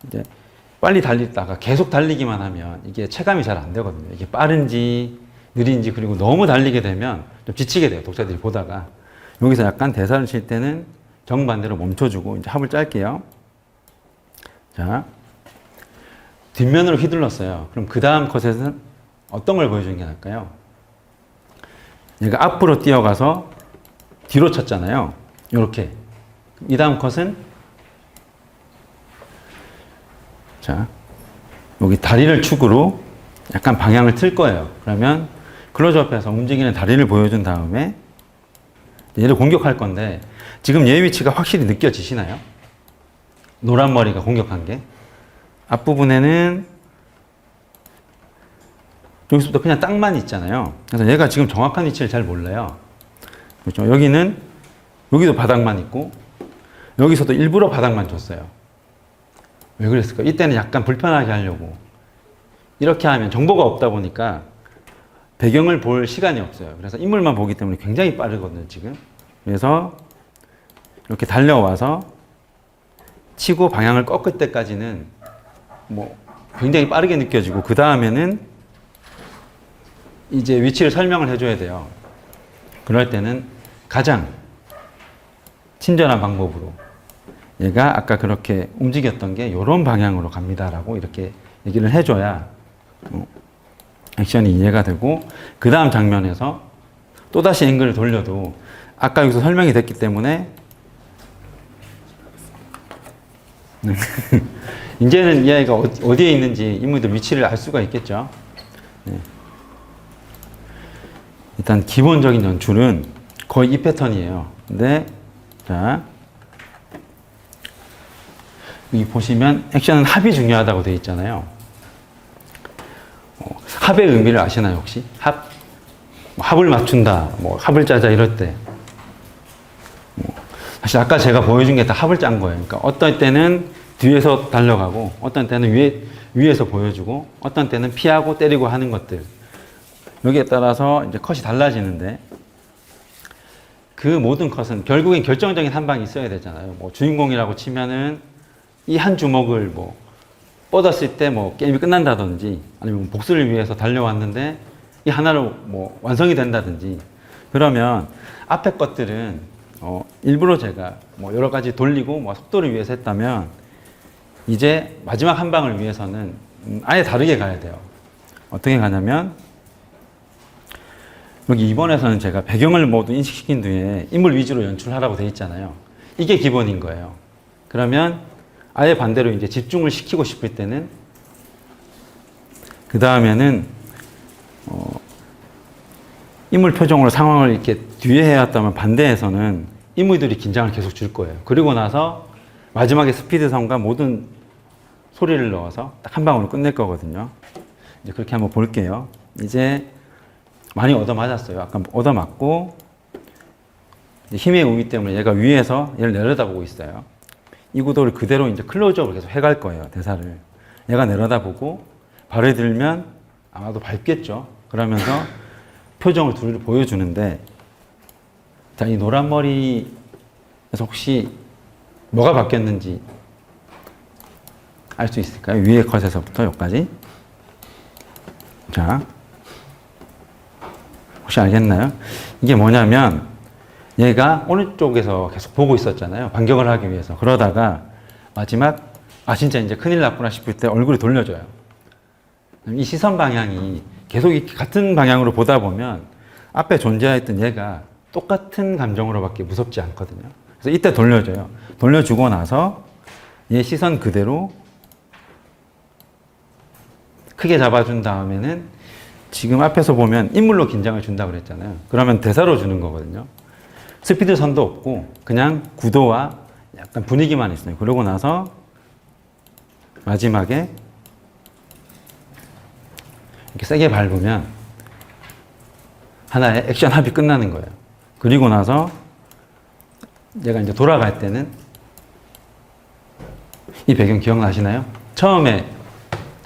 이제 빨리 달리다가 계속 달리기만 하면 이게 체감이 잘 안 되거든요. 이게 빠른지 느린지, 그리고 너무 달리게 되면 좀 지치게 돼요. 독자들이 보다가. 여기서 약간 대사를 칠 때는 정반대로 멈춰주고 이제 합을 짤게요. 자, 뒷면으로 휘둘렀어요. 그럼 그 다음 컷에서는 어떤 걸 보여주는 게 나을까요? 얘가 앞으로 뛰어가서 뒤로 쳤잖아요. 이렇게. 이 다음 컷은 자, 여기 다리를 축으로 약간 방향을 틀 거예요. 그러면 클로즈업해서 움직이는 다리를 보여준 다음에 얘를 공격할 건데 지금 얘 위치가 확실히 느껴지시나요? 노란 머리가 공격한 게. 앞부분에는 여기서부터 그냥 땅만 있잖아요. 그래서 얘가 지금 정확한 위치를 잘 몰라요. 그렇죠? 여기는 여기도 바닥만 있고 여기서도 일부러 바닥만 줬어요. 왜 그랬을까? 이때는 약간 불편하게 하려고. 이렇게 하면 정보가 없다 보니까 배경을 볼 시간이 없어요. 그래서 인물만 보기 때문에 굉장히 빠르거든요, 지금. 그래서 이렇게 달려와서 치고 방향을 꺾을 때까지는 뭐 굉장히 빠르게 느껴지고, 그 다음에는 이제 위치를 설명을 해줘야 돼요. 그럴 때는 가장 친절한 방법으로 얘가 아까 그렇게 움직였던 게 이런 방향으로 갑니다라고 이렇게 얘기를 해줘야 액션이 이해가 되고, 그 다음 장면에서 또다시 앵글을 돌려도 아까 여기서 설명이 됐기 때문에 이제는 이 아이가 어디에 있는지 인물들 위치를 알 수가 있겠죠. 네. 일단 기본적인 연출은 거의 이 패턴이에요. 근데 자, 여기 보시면 액션은 합이 중요하다고 되어 있잖아요. 합의 의미를 아시나요, 혹시? 합? 합을 맞춘다, 뭐 합을 짜자 이럴 때. 사실 아까 제가 보여준 게 다 합을 짠 거예요. 그러니까 어떤 때는 뒤에서 달려가고, 어떤 때는 위에서 보여주고, 어떤 때는 피하고 때리고 하는 것들. 여기에 따라서 이제 컷이 달라지는데, 그 모든 컷은 결국엔 결정적인 한 방이 있어야 되잖아요. 뭐 주인공이라고 치면은 이 한 주먹을 뭐 뻗었을 때 뭐 게임이 끝난다든지, 아니면 복수를 위해서 달려왔는데 이 하나로 뭐 완성이 된다든지, 그러면 앞에 것들은 일부러 제가 뭐 여러 가지 돌리고 뭐 속도를 위해서 했다면 이제 마지막 한 방을 위해서는 아예 다르게 가야 돼요. 어떻게 가냐면 여기 2번에서는 제가 배경을 모두 인식시킨 뒤에 인물 위주로 연출하라고 돼 있잖아요. 이게 기본인 거예요. 그러면 아예 반대로 이제 집중을 시키고 싶을 때는 그 다음에는 인물 표정으로 상황을 이렇게 뒤에 해왔다면 반대에서는 인물들이 긴장을 계속 줄 거예요. 그리고 나서 마지막에 스피드선과 모든 소리를 넣어서 딱 한 방으로 끝낼 거거든요. 이제 그렇게 한번 볼게요. 이제 많이 얻어맞았어요. 아까 얻어맞고 힘의 우위 때문에 얘가 위에서 얘를 내려다보고 있어요. 이 구도를 그대로 이제 클로즈업을 계속 해갈 거예요. 대사를. 얘가 내려다보고 발을 들면 아마도 밟겠죠. 그러면서 표정을 둘을 보여주는데, 자, 이 노란 머리에서 혹시 뭐가 바뀌었는지 알 수 있을까요? 위에 컷에서부터 여기까지. 자, 혹시 알겠나요? 이게 뭐냐면 얘가 오른쪽에서 계속 보고 있었잖아요. 반격을 하기 위해서. 그러다가 마지막 진짜 이제 큰일 났구나 싶을 때 얼굴이 돌려져요. 이 시선 방향이 계속 이렇게 같은 방향으로 보다 보면 앞에 존재했던 얘가 똑같은 감정으로밖에 무섭지 않거든요. 그래서 이때 돌려줘요. 돌려주고 나서 얘 시선 그대로 크게 잡아준 다음에는 지금 앞에서 보면 인물로 긴장을 준다고 그랬잖아요. 그러면 대사로 주는 거거든요. 스피드 선도 없고 그냥 구도와 약간 분위기만 있어요. 그러고 나서 마지막에 이렇게 세게 밟으면 하나의 액션 합이 끝나는 거예요. 그리고 나서 얘가 이제 돌아갈 때는 이 배경 기억나시나요? 처음에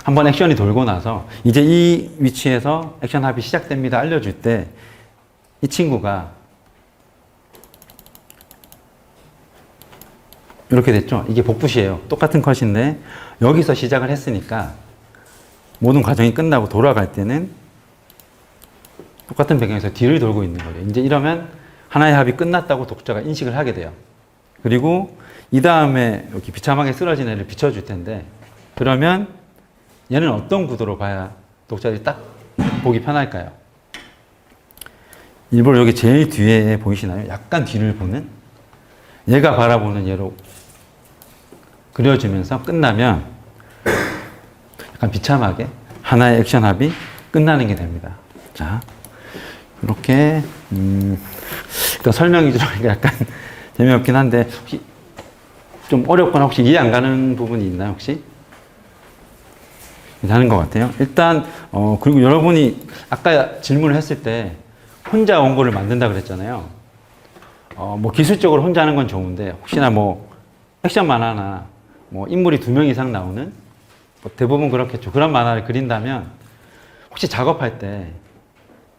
한번 액션이 돌고 나서 이제 이 위치에서 액션 합이 시작됩니다 알려줄 때 이 친구가 이렇게 됐죠? 이게 복붙이에요. 똑같은 컷인데 여기서 시작을 했으니까 모든 과정이 끝나고 돌아갈 때는 똑같은 배경에서 뒤를 돌고 있는 거예요. 이제 이러면 하나의 합이 끝났다고 독자가 인식을 하게 돼요. 그리고 이 다음에 이렇게 비참하게 쓰러진 애를 비춰줄 텐데 그러면 얘는 어떤 구도로 봐야 독자들이 딱 보기 편할까요? 일부러 여기 제일 뒤에 보이시나요? 약간 뒤를 보는 얘가 바라보는 얘로 그려주면서 끝나면 약간 비참하게 하나의 액션 합이 끝나는 게 됩니다. 자, 이렇게 일단 설명 위주로 하니까 약간 재미없긴 한데 혹시 좀 어렵거나 혹시 이해 안 가는 부분이 있나요? 혹시? 하는 것 같아요. 일단 그리고 여러분이 아까 질문을 했을 때 혼자 원고를 만든다 그랬잖아요. 뭐 기술적으로 혼자 하는 건 좋은데 혹시나 뭐 액션 만화나 뭐 인물이 2명 이상 나오는 뭐 대부분 그렇겠죠. 그런 만화를 그린다면 혹시 작업할 때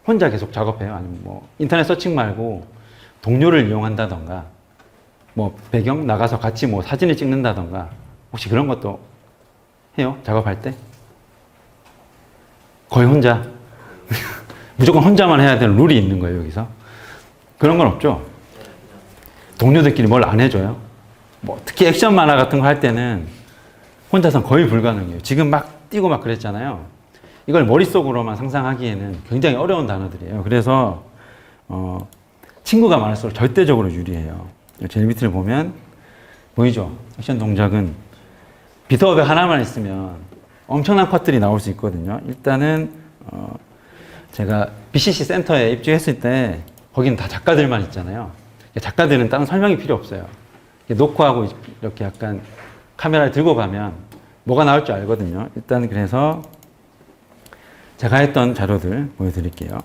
혼자 계속 작업해요? 아니면 뭐 인터넷 서칭 말고 동료를 이용한다던가 뭐 배경 나가서 같이 뭐 사진을 찍는다던가 혹시 그런 것도 해요? 작업할 때? 거의 혼자? 무조건 혼자만 해야 되는 룰이 있는 거예요, 여기서. 그런 건 없죠? 동료들끼리 뭘 안 해줘요? 뭐, 특히 액션 만화 같은 거 할 때는 혼자선 거의 불가능해요. 지금 막 뛰고 막 그랬잖아요. 이걸 머릿속으로만 상상하기에는 굉장히 어려운 단어들이에요. 그래서, 친구가 많을수록 절대적으로 유리해요. 제일 밑을 보면, 보이죠? 액션 동작은 비트업에 하나만 있으면 엄청난 컷들이 나올 수 있거든요. 일단은, 제가 BCC 센터에 입주했을 때 거기는 다 작가들만 있잖아요. 작가들은 다른 설명이 필요 없어요. 녹화하고 이렇게 약간 카메라를 들고 가면 뭐가 나올 줄 알거든요. 일단 그래서 제가 했던 자료들 보여드릴게요.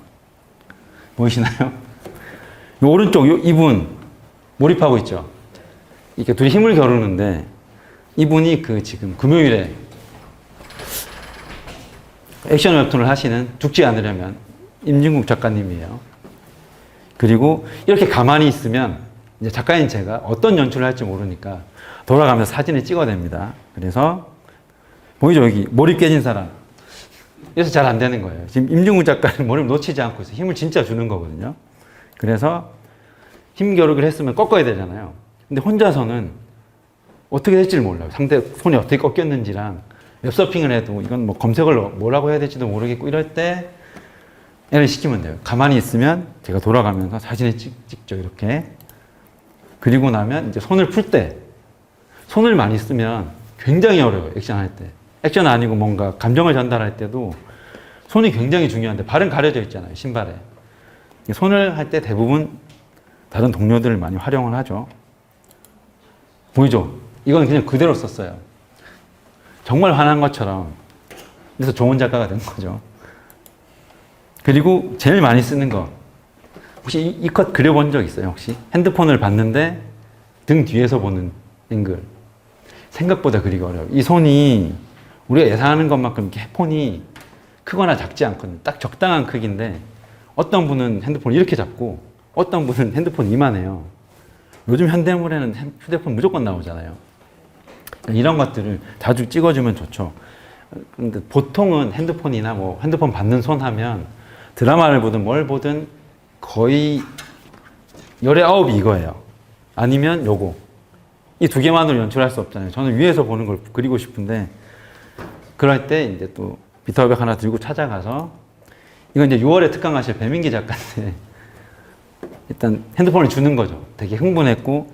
보이시나요? 이 오른쪽 이분 몰입하고 있죠. 이렇게 둘이 힘을 겨루는데 이분이 그 지금 금요일에 액션 웹툰을 하시는 죽지 않으려면 임진국 작가님이에요. 그리고 이렇게 가만히 있으면 이제 작가인 제가 어떤 연출을 할지 모르니까 돌아가면서 사진을 찍어냅니다. 그래서 보이죠? 여기 몰입 깨진 사람. 그래서 잘 안 되는 거예요. 지금 임진국 작가는 몰입 놓치지 않고 있어요. 힘을 진짜 주는 거거든요. 그래서 힘 겨루기를 했으면 꺾어야 되잖아요. 근데 혼자서는 어떻게 될지를 몰라요. 상대 손이 어떻게 꺾였는지랑 웹서핑을 해도 이건 뭐 검색을 뭐라고 해야 될지도 모르겠고 이럴 때 얘를 시키면 돼요. 가만히 있으면 제가 돌아가면서 사진을 찍죠. 이렇게. 그리고 나면 이제 손을 풀 때 손을 많이 쓰면 굉장히 어려워요. 액션 할 때. 액션 아니고 뭔가 감정을 전달할 때도 손이 굉장히 중요한데 발은 가려져 있잖아요. 신발에. 손을 할 때 대부분 다른 동료들을 많이 활용을 하죠. 보이죠? 이건 그냥 그대로 썼어요. 정말 화난 것처럼. 그래서 좋은 작가가 된 거죠. 그리고 제일 많이 쓰는 거. 혹시 이 컷 그려본 적 있어요? 혹시? 핸드폰을 봤는데 등 뒤에서 보는 앵글. 생각보다 그리기 어려워요. 이 손이 우리가 예상하는 것만큼 이렇게 폰이 크거나 작지 않거든요. 딱 적당한 크기인데 어떤 분은 핸드폰을 이렇게 잡고 어떤 분은 핸드폰 이만해요. 요즘 현대물에는 휴대폰 무조건 나오잖아요. 이런 것들을 자주 찍어주면 좋죠. 근데 보통은 핸드폰이나 뭐 핸드폰 받는 손 하면 드라마를 보든 뭘 보든 거의 열의 9이 이거예요. 아니면 요거. 이 두 개만으로 연출할 수 없잖아요. 저는 위에서 보는 걸 그리고 싶은데 그럴 때 이제 또 비타오백 하나 들고 찾아가서 이건 이제 6월에 특강하실 배민기 작가인데 일단 핸드폰을 주는 거죠. 되게 흥분했고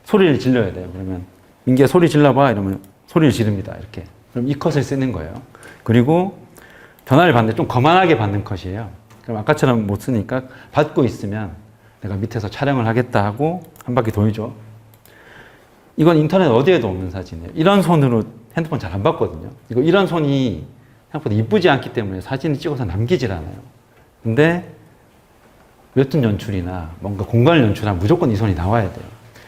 소리를 질러야 돼요. 그러면 민기야 소리 질러봐 이러면 소리를 지릅니다. 이렇게. 그럼 이 컷을 쓰는 거예요. 그리고 전화를 받는데 좀 거만하게 받는 컷이에요. 그럼 아까처럼 못 쓰니까 받고 있으면 내가 밑에서 촬영을 하겠다 하고 한 바퀴 돌죠. 이건 인터넷 어디에도 없는 사진이에요. 이런 손으로 핸드폰 잘 안 받거든요. 이런 손이 생각보다 이쁘지 않기 때문에 사진을 찍어서 남기질 않아요. 근데 웹툰 연출이나 뭔가 공간을 연출하면 무조건 이 손이 나와야 돼요.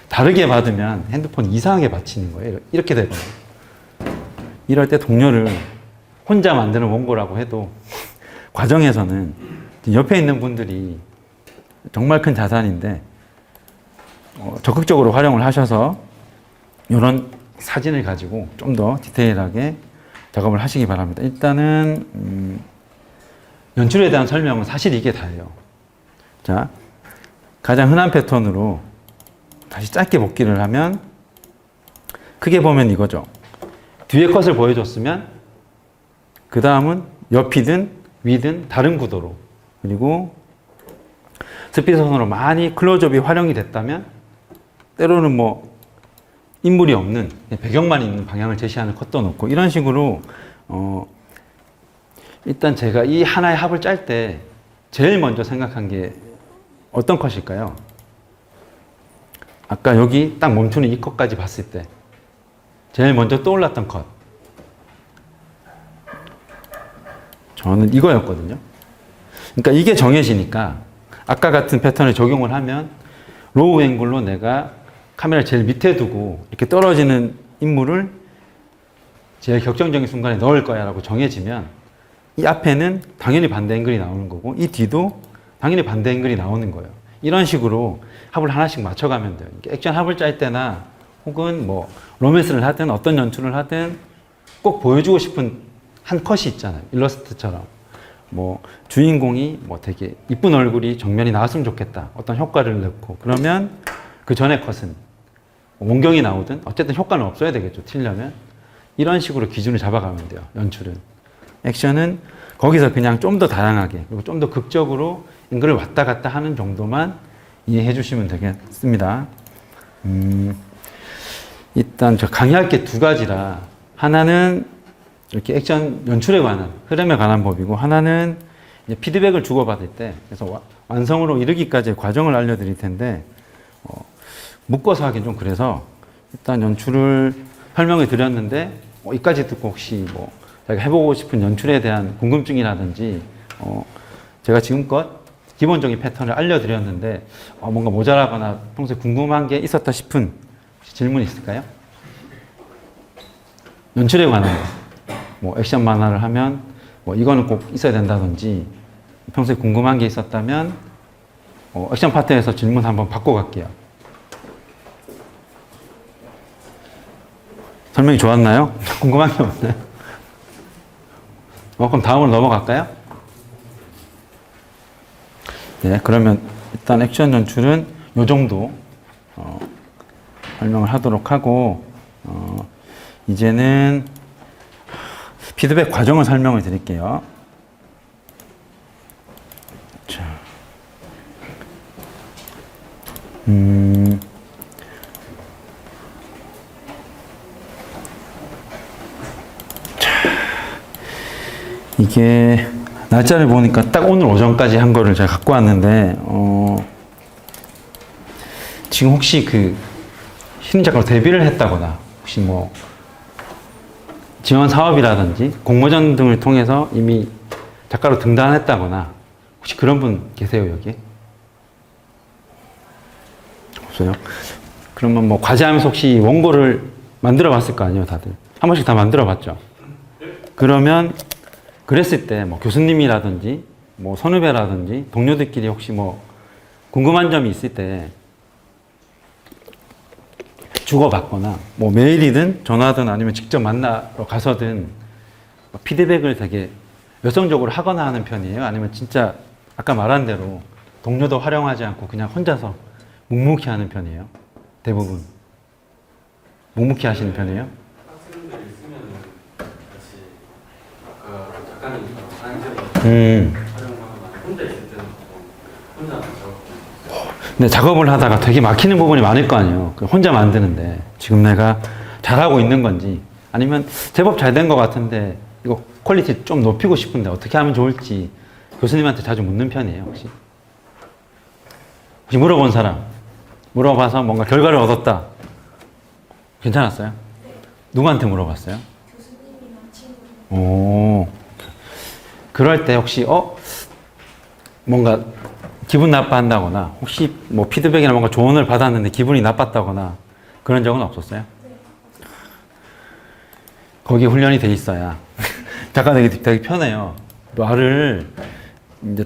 다르게 받으면 핸드폰 이상하게 받치는 거예요. 이렇게 되거든요. 이럴 때 동료를 혼자 만드는 원고라고 해도 과정에서는 옆에 있는 분들이 정말 큰 자산인데 적극적으로 활용을 하셔서 이런 사진을 가지고 좀 더 디테일하게 작업을 하시기 바랍니다. 일단은 연출에 대한 설명은 사실 이게 다예요. 자, 가장 흔한 패턴으로 다시 짧게 복기를 하면 크게 보면 이거죠. 뒤에 컷을 보여줬으면 그 다음은 옆이든 위든 다른 구도로, 그리고 스피드선으로 많이 클로즈업이 활용이 됐다면 때로는 뭐 인물이 없는 배경만 있는 방향을 제시하는 컷도 넣고, 이런 식으로 일단 제가 이 하나의 합을 짤 때 제일 먼저 생각한 게 어떤 컷일까요? 아까 여기 딱 멈추는 이 컷까지 봤을 때 제일 먼저 떠올랐던 컷, 저는 이거였거든요. 그러니까 이게 정해지니까 아까 같은 패턴을 적용을 하면 로우 앵글로 내가 카메라를 제일 밑에 두고 이렇게 떨어지는 인물을 제일 격정적인 순간에 넣을 거야 라고 정해지면 이 앞에는 당연히 반대 앵글이 나오는 거고 이 뒤도 당연히 반대 앵글이 나오는 거예요. 이런 식으로 합을 하나씩 맞춰가면 돼요. 액션 합을 짤 때나 혹은 뭐 로맨스를 하든 어떤 연출을 하든 꼭 보여주고 싶은 한 컷이 있잖아요. 일러스트처럼 뭐 주인공이 뭐 되게 이쁜 얼굴이 정면이 나왔으면 좋겠다, 어떤 효과를 넣고, 그러면 그 전에 컷은 원경이 나오든 어쨌든 효과는 없어야 되겠죠, 튀려면. 이런 식으로 기준을 잡아가면 돼요. 연출은. 액션은 거기서 그냥 좀 더 다양하게, 그리고 좀 더 극적으로 앵글을 왔다 갔다 하는 정도만 이해해 주시면 되겠습니다. 일단 저 강의할 게 두 가지라, 하나는 이렇게 액션 연출에 관한, 흐름에 관한 법이고, 하나는 이제 피드백을 주고받을 때, 그래서 완성으로 이르기까지의 과정을 알려드릴 텐데, 묶어서 하긴 좀 그래서 일단 연출을 설명해 드렸는데, 이까지 듣고 혹시 뭐 자기가 해보고 싶은 연출에 대한 궁금증이라든지, 제가 지금껏 기본적인 패턴을 알려드렸는데 뭔가 모자라거나 평소에 궁금한 게 있었다 싶은 혹시 질문 있을까요? 연출에 관한 거, 뭐 액션 만화를 하면 뭐 이거는 꼭 있어야 된다든지, 평소에 궁금한 게 있었다면 액션 파트에서 질문 한번 바꿔갈게요. 설명이 좋았나요? 궁금한 게 없나요? 그럼 다음으로 넘어갈까요? 네, 그러면 일단 액션 연출은 이 정도 설명을 하도록 하고, 이제는 피드백 과정을 설명을 드릴게요. 자, 이게 날짜를 보니까 딱 오늘 오전까지 한 거를 제가 갖고 왔는데, 지금 혹시 그 신인 작가로 데뷔를 했다거나, 혹시 뭐 지원 사업이라든지 공모전 등을 통해서 이미 작가로 등단했다거나, 혹시 그런 분 계세요, 여기? 없어요? 그러면 뭐 과제하면서 혹시 원고를 만들어 봤을 거 아니에요, 다들? 한 번씩 다 만들어 봤죠? 그러면 그랬을 때 뭐 교수님이라든지 뭐 선후배라든지 동료들끼리 혹시 뭐 궁금한 점이 있을 때 주고받거나, 뭐 메일이든 전화든 아니면 직접 만나러 가서든 피드백을 되게 여성적으로 하거나 하는 편이에요? 아니면 진짜 아까 말한 대로 동료도 활용하지 않고 그냥 혼자서 묵묵히 하는 편이에요? 대부분 묵묵히 하시는 편이에요? 학생들 있으면 같이 아까 작가님처럼 안정을 활용하거나, 혼자 있을 때는 혼자 작업. 근데 작업을 하다가 되게 막히는 부분이 많을 거 아니에요. 혼자 만드는데 지금 내가 잘하고 있는 건지, 아니면 제법 잘 된 것 같은데 이거 퀄리티 좀 높이고 싶은데 어떻게 하면 좋을지 교수님한테 자주 묻는 편이에요, 혹시? 혹시 물어본 사람? 물어봐서 뭔가 결과를 얻었다. 괜찮았어요? 누구한테 물어봤어요? 교수님이랑 친구. 오. 그럴 때 혹시 뭔가 기분 나빠한다거나 혹시 뭐 피드백이나 뭔가 조언을 받았는데 기분이 나빴다거나 그런 적은 없었어요? 거기에 훈련이 돼 있어야 작가들이 되게 편해요. 말을 이제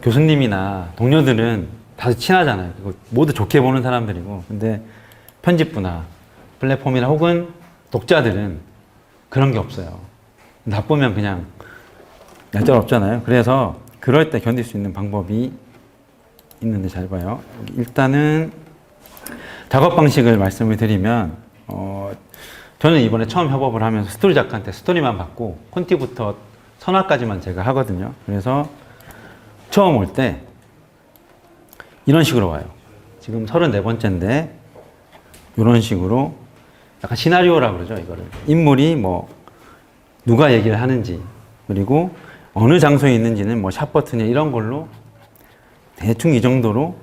교수님이나 동료들은 다들 친하잖아요. 모두 좋게 보는 사람들이고, 근데 편집부나 플랫폼이나 혹은 독자들은 그런 게 없어요. 나쁘면 그냥 얄짤없잖아요. 그래서 그럴 때 견딜 수 있는 방법이 있는데 잘 봐요. 일단은 작업 방식을 말씀을 드리면 저는 이번에 처음 협업을 하면서 스토리 작가한테 스토리만 받고 콘티부터 선화까지만 제가 하거든요. 그래서 처음 올 때 이런 식으로 와요. 지금 34번째인데 이런 식으로 약간 시나리오라고 그러죠. 이거를 인물이 뭐 누가 얘기를 하는지 그리고 어느 장소에 있는지는 뭐 샵 버튼이 이런 걸로 대충 이 정도로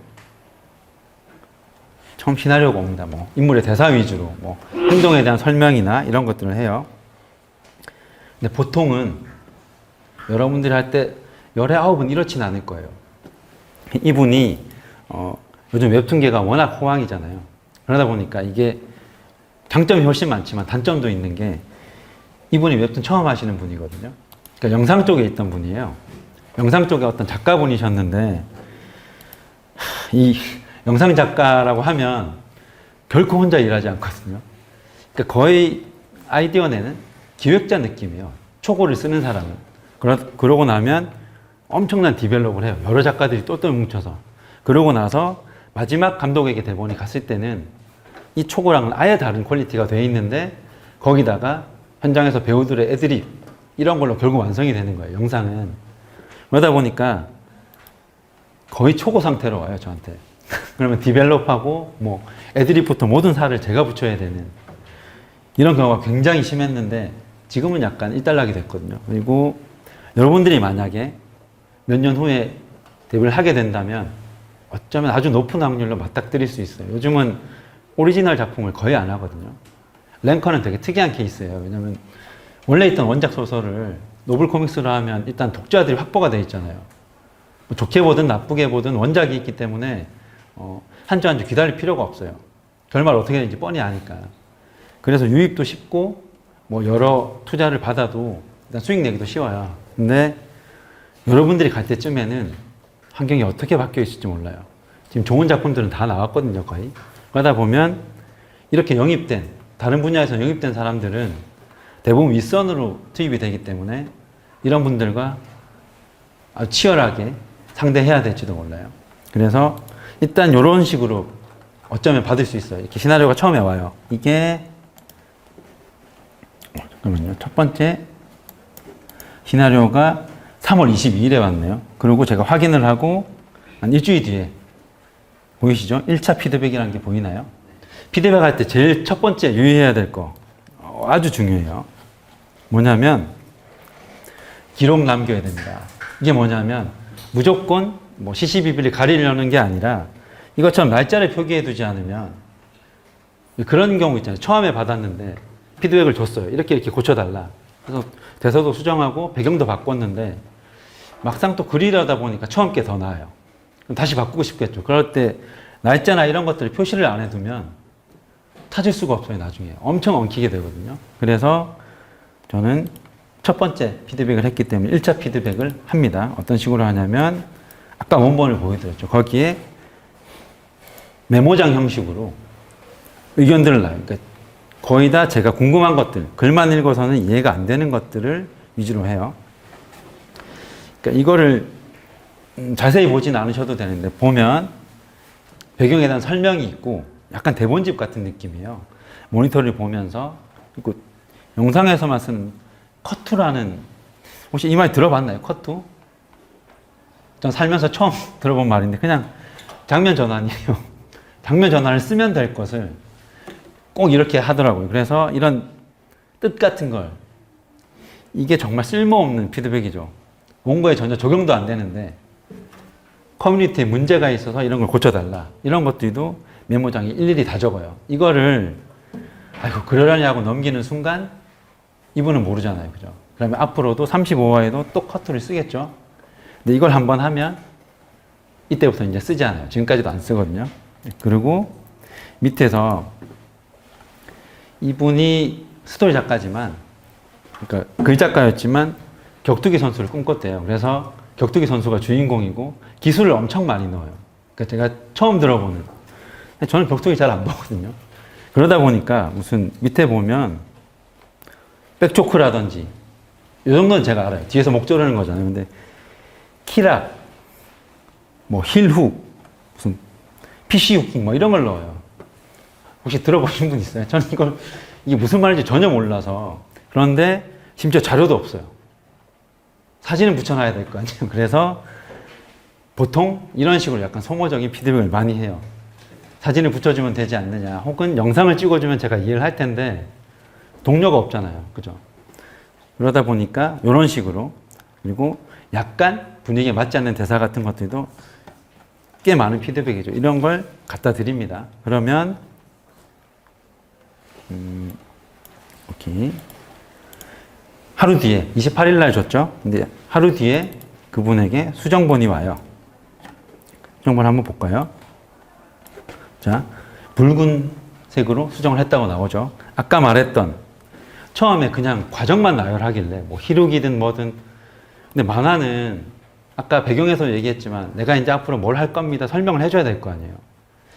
처음 시나리오가 옵니다. 뭐 인물의 대사 위주로 뭐 행동에 대한 설명이나 이런 것들을 해요. 근데 보통은 여러분들이 할 때 19은 이렇진 않을 거예요. 이분이 요즘 웹툰계가 워낙 호황이잖아요. 그러다 보니까 이게 장점이 훨씬 많지만 단점도 있는 게 이분이 웹툰 처음 하시는 분이거든요. 그러니까 영상 쪽에 있던 분이에요. 영상 쪽에 어떤 작가분이셨는데 이 영상 작가라고 하면 결코 혼자 일하지 않거든요. 그러니까 거의 아이디어 내는 기획자 느낌이에요. 초고를 쓰는 사람은. 그러고 나면 엄청난 디벨롭을 해요. 여러 작가들이 똘똘 뭉쳐서. 그러고 나서 마지막 감독에게 대본이 갔을 때는 이 초고랑은 아예 다른 퀄리티가 돼 있는데 거기다가 현장에서 배우들의 애드립 이런 걸로 결국 완성이 되는 거예요. 영상은. 그러다 보니까 거의 초고 상태로 와요. 저한테. 그러면 디벨롭하고 뭐 애드립부터 모든 살을 제가 붙여야 되는 이런 경우가 굉장히 심했는데 지금은 약간 일단락이 됐거든요. 그리고 여러분들이 만약에 몇 년 후에 데뷔를 하게 된다면 어쩌면 아주 높은 확률로 맞닥뜨릴 수 있어요. 요즘은 오리지널 작품을 거의 안 하거든요. 랭커는 되게 특이한 케이스예요. 왜냐면 원래 있던 원작 소설을 노블 코믹스로 하면 일단 독자들이 확보가 돼 있잖아요. 뭐 좋게 보든 나쁘게 보든 원작이 있기 때문에 한 주 한 주 기다릴 필요가 없어요. 결말 어떻게 되는지 뻔히 아니까. 그래서 유입도 쉽고 뭐 여러 투자를 받아도 일단 수익 내기도 쉬워요. 근데 여러분들이 갈 때쯤에는 환경이 어떻게 바뀌어 있을지 몰라요. 지금 좋은 작품들은 다 나왔거든요, 거의. 그러다 보면 이렇게 영입된, 다른 분야에서 영입된 사람들은 대부분 윗선으로 투입이 되기 때문에 이런 분들과 아주 치열하게 상대해야 될지도 몰라요. 그래서 일단 이런 식으로 어쩌면 받을 수 있어요. 이렇게 시나리오가 처음에 와요. 이게 잠깐만요. 첫 번째 시나리오가 3월 22일에 왔네요. 그리고 제가 확인을 하고 한 일주일 뒤에 보이시죠? 1차 피드백이라는 게 보이나요? 피드백 할 때 제일 첫 번째 유의해야 될 거 아주 중요해요. 뭐냐면 기록 남겨야 됩니다. 이게 뭐냐면 무조건 뭐 시시비비를 가리려는 게 아니라 이것처럼 날짜를 표기해 두지 않으면 그런 경우 있잖아요. 처음에 받았는데 피드백을 줬어요. 이렇게 고쳐달라. 그래서 대사도 수정하고 배경도 바꿨는데 막상 또 그리려다 보니까 처음 게 더 나아요. 그럼 다시 바꾸고 싶겠죠. 그럴 때 날짜나 이런 것들을 표시를 안 해두면 찾을 수가 없어요. 나중에 엄청 엉키게 되거든요. 그래서 저는 첫 번째 피드백을 했기 때문에 1차 피드백을 합니다. 어떤 식으로 하냐면 아까 원본을 보여드렸죠. 거기에 메모장 형식으로 의견들을 놔요. 그러니까 거의 다 제가 궁금한 것들, 글만 읽어서는 이해가 안 되는 것들을 위주로 해요. 그러니까 이거를 자세히 보진 않으셔도 되는데 보면 배경에 대한 설명이 있고 약간 대본집 같은 느낌이에요. 모니터를 보면서 그리고 영상에서만 쓰는 컷투라는 혹시 이 말 들어봤나요? 컷투? 전 살면서 처음 들어본 말인데 그냥 장면 전환이에요. 장면 전환을 쓰면 될 것을 꼭 이렇게 하더라고요. 그래서 이런 뜻 같은 걸 이게 정말 쓸모없는 피드백이죠. 원고에 전혀 적용도 안 되는데 커뮤니티에 문제가 있어서 이런 걸 고쳐달라. 이런 것들도 메모장에 일일이 다 적어요. 이거를 아이고 그러려냐고 넘기는 순간 이분은 모르잖아요. 그죠? 그러면 앞으로도 35화에도 또 커트를 쓰겠죠. 근데 이걸 한번 하면 이때부터 이제 쓰지 않아요. 지금까지도 안 쓰거든요. 그리고 밑에서 이분이 스토리 작가지만, 그러니까 글 작가였지만 격투기 선수를 꿈꿨대요. 그래서 격투기 선수가 주인공이고 기술을 엄청 많이 넣어요. 그러니까 제가 처음 들어보는. 저는 격투기 잘 안 보거든요. 그러다 보니까 무슨 밑에 보면 백초크라든지 이 정도는 제가 알아요. 뒤에서 목 조르는 거잖아요. 근데 키락, 뭐 힐훅, 무슨 PC 후킹 뭐 이런 걸 넣어요. 혹시 들어보신 분 있어요? 저는 이게 무슨 말인지 전혀 몰라서. 그런데 심지어 자료도 없어요. 사진은 붙여놔야 될 거 아니에요. 그래서 보통 이런 식으로 약간 소모적인 피드백을 많이 해요. 사진을 붙여주면 되지 않느냐, 혹은 영상을 찍어주면 제가 이해를 할 텐데 동료가 없잖아요. 그죠? 그러다 보니까 이런 식으로, 그리고 약간 분위기에 맞지 않는 대사 같은 것들도 꽤 많은 피드백이죠. 이런 걸 갖다 드립니다. 그러면 오케이. 하루 뒤에 28일 날 줬죠. 근데 하루 뒤에 그분에게 수정본이 와요. 수정본 한번 볼까요? 자, 붉은색으로 수정을 했다고 나오죠. 아까 말했던 처음에 그냥 과정만 나열하길래 뭐 희룩이든 뭐든. 근데 만화는 아까 배경에서 얘기했지만 내가 이제 앞으로 뭘 할 겁니다 설명을 해줘야 될 거 아니에요.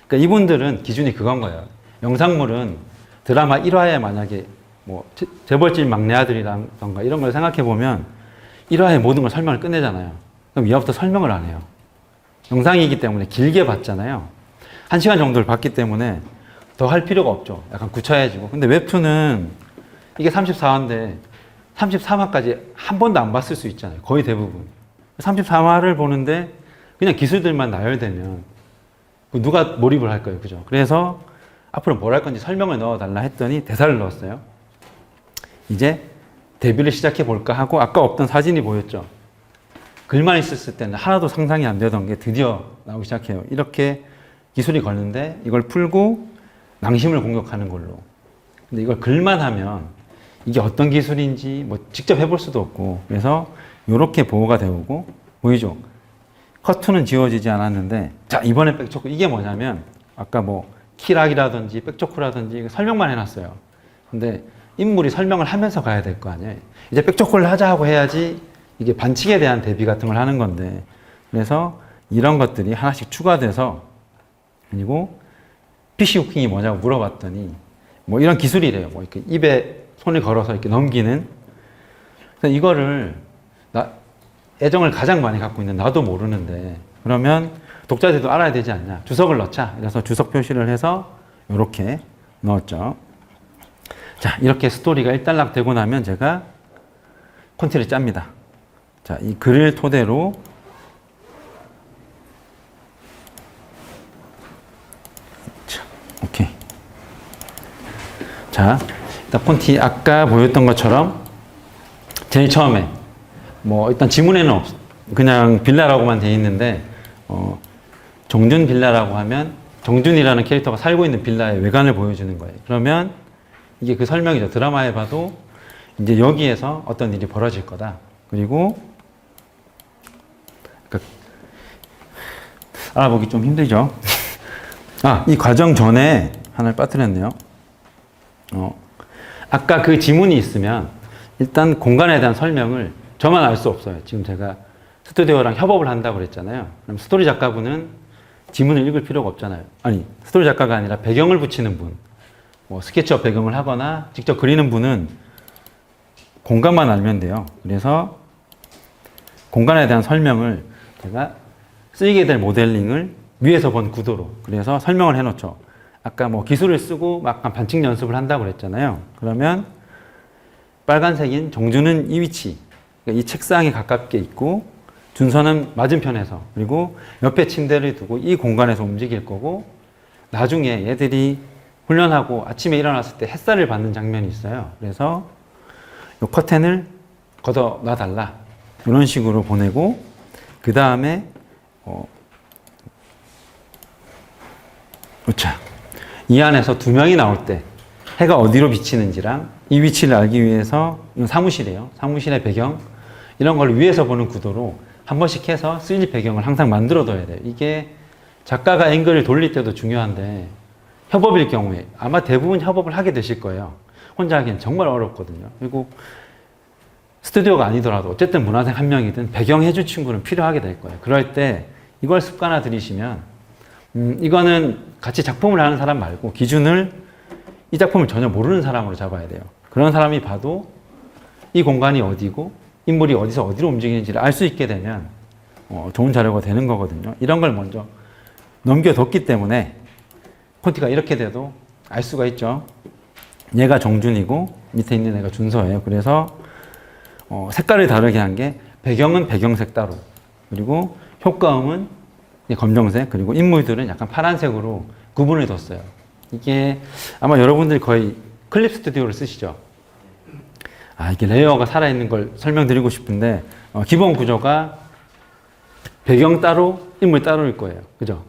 그러니까 이분들은 기준이 그건 거예요. 영상물은 드라마 1화에 만약에 뭐 재벌집 막내 아들이라던가 이런 걸 생각해 보면 1화에 모든 걸 설명을 끝내잖아요. 그럼 이화부터 설명을 안 해요. 영상이기 때문에 길게 봤잖아요. 1시간 정도를 봤기 때문에 더 할 필요가 없죠. 약간 구차해지고. 근데 웹툰은 이게 34화인데 33화까지 한 번도 안 봤을 수 있잖아요. 거의 대부분. 33화를 보는데 그냥 기술들만 나열되면 누가 몰입을 할 거예요. 그죠? 그래서 앞으로 뭘 할 건지 설명을 넣어달라 했더니 대사를 넣었어요. 이제 데뷔를 시작해 볼까 하고 아까 없던 사진이 보였죠. 글만 있었을 때는 하나도 상상이 안 되던 게 드디어 나오기 시작해요. 이렇게 기술이 걸리는데 이걸 풀고 낭심을 공격하는 걸로. 근데 이걸 글만 하면 이게 어떤 기술인지 뭐 직접 해볼 수도 없고, 그래서 이렇게 보호가 되고, 보이죠? 커트는 지워지지 않았는데, 자, 이번에 백초크, 이게 뭐냐면 아까 뭐 키락이라든지 백초크라든지 설명만 해놨어요. 근데 인물이 설명을 하면서 가야 될 거 아니에요. 이제 백초크를 하자 하고 해야지 이게 반칙에 대한 대비 같은 걸 하는 건데, 그래서 이런 것들이 하나씩 추가돼서, 그리고 PC 후킹이 뭐냐고 물어봤더니 뭐 이런 기술이래요. 뭐 이렇게 입에 손을 걸어서 이렇게 넘기는. 그래서 이거를 애정을 가장 많이 갖고 있는 나도 모르는데, 그러면 독자들도 알아야 되지 않냐. 주석을 넣자. 그래서 주석 표시를 해서 이렇게 넣었죠. 자, 이렇게 스토리가 일단락 되고 나면 제가 콘티를 짭니다. 자, 이 글을 토대로 오케이. 자, 일단 콘티 아까 보였던 것처럼 제일 처음에 뭐 일단 지문에는 그냥 빌라라고만 돼 있는데 정준 빌라라고 하면 정준이라는 캐릭터가 살고 있는 빌라의 외관을 보여주는 거예요. 그러면 이게 그 설명이죠. 드라마에 봐도 이제 여기에서 어떤 일이 벌어질 거다. 그리고 알아보기 좀 힘들죠. 이 과정 전에 하나를 빠뜨렸네요. 아까 그 지문이 있으면 일단 공간에 대한 설명을 저만 알 수 없어요. 지금 제가 스튜디오랑 협업을 한다고 그랬잖아요. 그럼 스토리 작가분은 지문을 읽을 필요가 없잖아요. 아니, 스토리 작가가 아니라 배경을 붙이는 분, 뭐 스케치업 배경을 하거나 직접 그리는 분은 공간만 알면 돼요. 그래서 공간에 대한 설명을 제가 쓰이게 될 모델링을 위에서 본 구도로, 그래서 설명을 해놓죠. 아까 뭐 기술을 쓰고 약간 반칙 연습을 한다고 그랬잖아요. 그러면 빨간색인 정준은 이 위치, 그러니까 이 책상에 가깝게 있고, 준서는 맞은편에서, 그리고 옆에 침대를 두고 이 공간에서 움직일 거고, 나중에 얘들이 훈련하고 아침에 일어났을 때 햇살을 받는 장면이 있어요. 그래서 이 커튼을 걷어 놔달라, 이런 식으로 보내고, 그 다음에 자, 이 안에서 두 명이 나올 때 해가 어디로 비치는지랑 이 위치를 알기 위해서, 이건 사무실이에요. 사무실의 배경, 이런 걸 위에서 보는 구도로 한 번씩 해서 3D 배경을 항상 만들어둬야 돼요. 이게 작가가 앵글을 돌릴 때도 중요한데 협업일 경우에 아마 대부분 협업을 하게 되실 거예요. 혼자 하기엔 정말 어렵거든요. 그리고 스튜디오가 아니더라도 어쨌든 문화생 한 명이든 배경 해줄 친구는 필요하게 될 거예요. 그럴 때 이걸 습관화 들이시면 이거는 같이 작품을 하는 사람 말고 기준을 이 작품을 전혀 모르는 사람으로 잡아야 돼요. 그런 사람이 봐도 이 공간이 어디고 인물이 어디서 어디로 움직이는지를 알 수 있게 되면 좋은 자료가 되는 거거든요. 이런 걸 먼저 넘겨뒀기 때문에 콘티가 이렇게 돼도 알 수가 있죠. 얘가 정준이고 밑에 있는 애가 준서예요. 그래서 색깔을 다르게 한 게 배경은 배경색 따로, 그리고 효과음은 검정색, 그리고 인물들은 약간 파란색으로 구분을 뒀어요. 이게 아마 여러분들이 거의 클립 스튜디오를 쓰시죠. 이게 레이어가 살아있는 걸 설명드리고 싶은데 기본 구조가 배경 따로 인물 따로일 거예요. 그죠?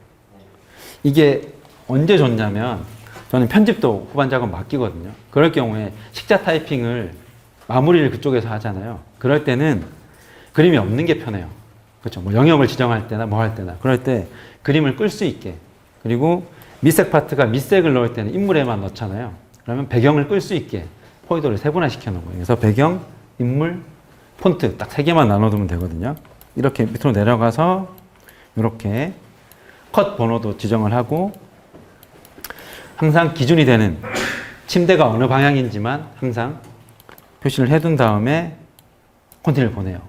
이게 언제 좋냐면 저는 편집도 후반 작업 맡기거든요. 그럴 경우에 식자 타이핑을 마무리를 그쪽에서 하잖아요. 그럴 때는 그림이 없는 게 편해요. 그렇죠? 뭐 영역을 지정할 때나 뭐 할 때나 그럴 때 그림을 끌 수 있게, 그리고 밑색 파트가 밑색을 넣을 때는 인물에만 넣잖아요. 그러면 배경을 끌 수 있게 포이더를 세분화시켜 놓은 거예요. 그래서 배경, 인물, 폰트 딱 3개만 나눠두면 되거든요. 이렇게 밑으로 내려가서 이렇게 컷 번호도 지정을 하고 항상 기준이 되는 침대가 어느 방향인지만 항상 표시를 해둔 다음에 콘티를 보내요.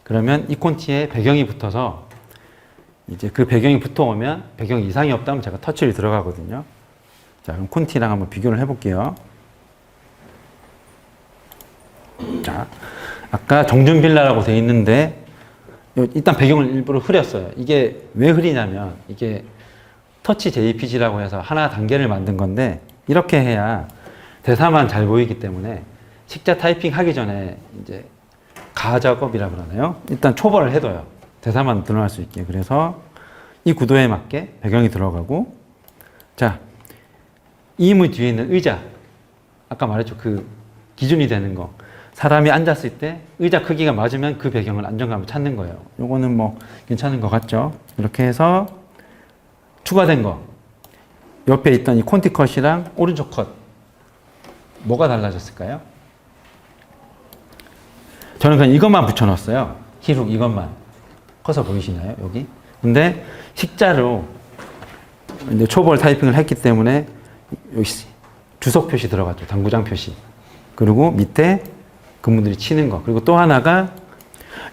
그러면 이 콘티에 배경이 붙어서 이제 그 배경이 붙어오면 배경 이상이 없다면 제가 터치를 들어가거든요. 자, 그럼 콘티랑 한번 비교를 해볼게요. 자, 아까 정준빌라라고 돼 있는데 일단 배경을 일부러 흐렸어요. 이게 왜 흐리냐면 이게 터치 JPG라고 해서 하나 단계를 만든 건데 이렇게 해야 대사만 잘 보이기 때문에 식자 타이핑 하기 전에 이제 가작업이라 그러나요? 일단 초벌을 해둬요. 대사만 드러날 수 있게. 그래서 이 구도에 맞게 배경이 들어가고, 자, 이 인물 뒤에 있는 의자, 아까 말했죠. 그 기준이 되는 거. 사람이 앉았을 때 의자 크기가 맞으면 그 배경을 안정감을 찾는 거예요. 요거는 뭐 괜찮은 것 같죠? 이렇게 해서 추가된 거. 옆에 있던 이 콘티 컷이랑 오른쪽 컷. 뭐가 달라졌을까요? 저는 그냥 이것만 붙여놨어요. 히룩 이것만. 커서 보이시나요? 여기? 근데 식자로 이제 초벌 타이핑을 했기 때문에 여기 주석 표시 들어갔죠. 당구장 표시. 그리고 밑에 그분들이 치는 거. 그리고 또 하나가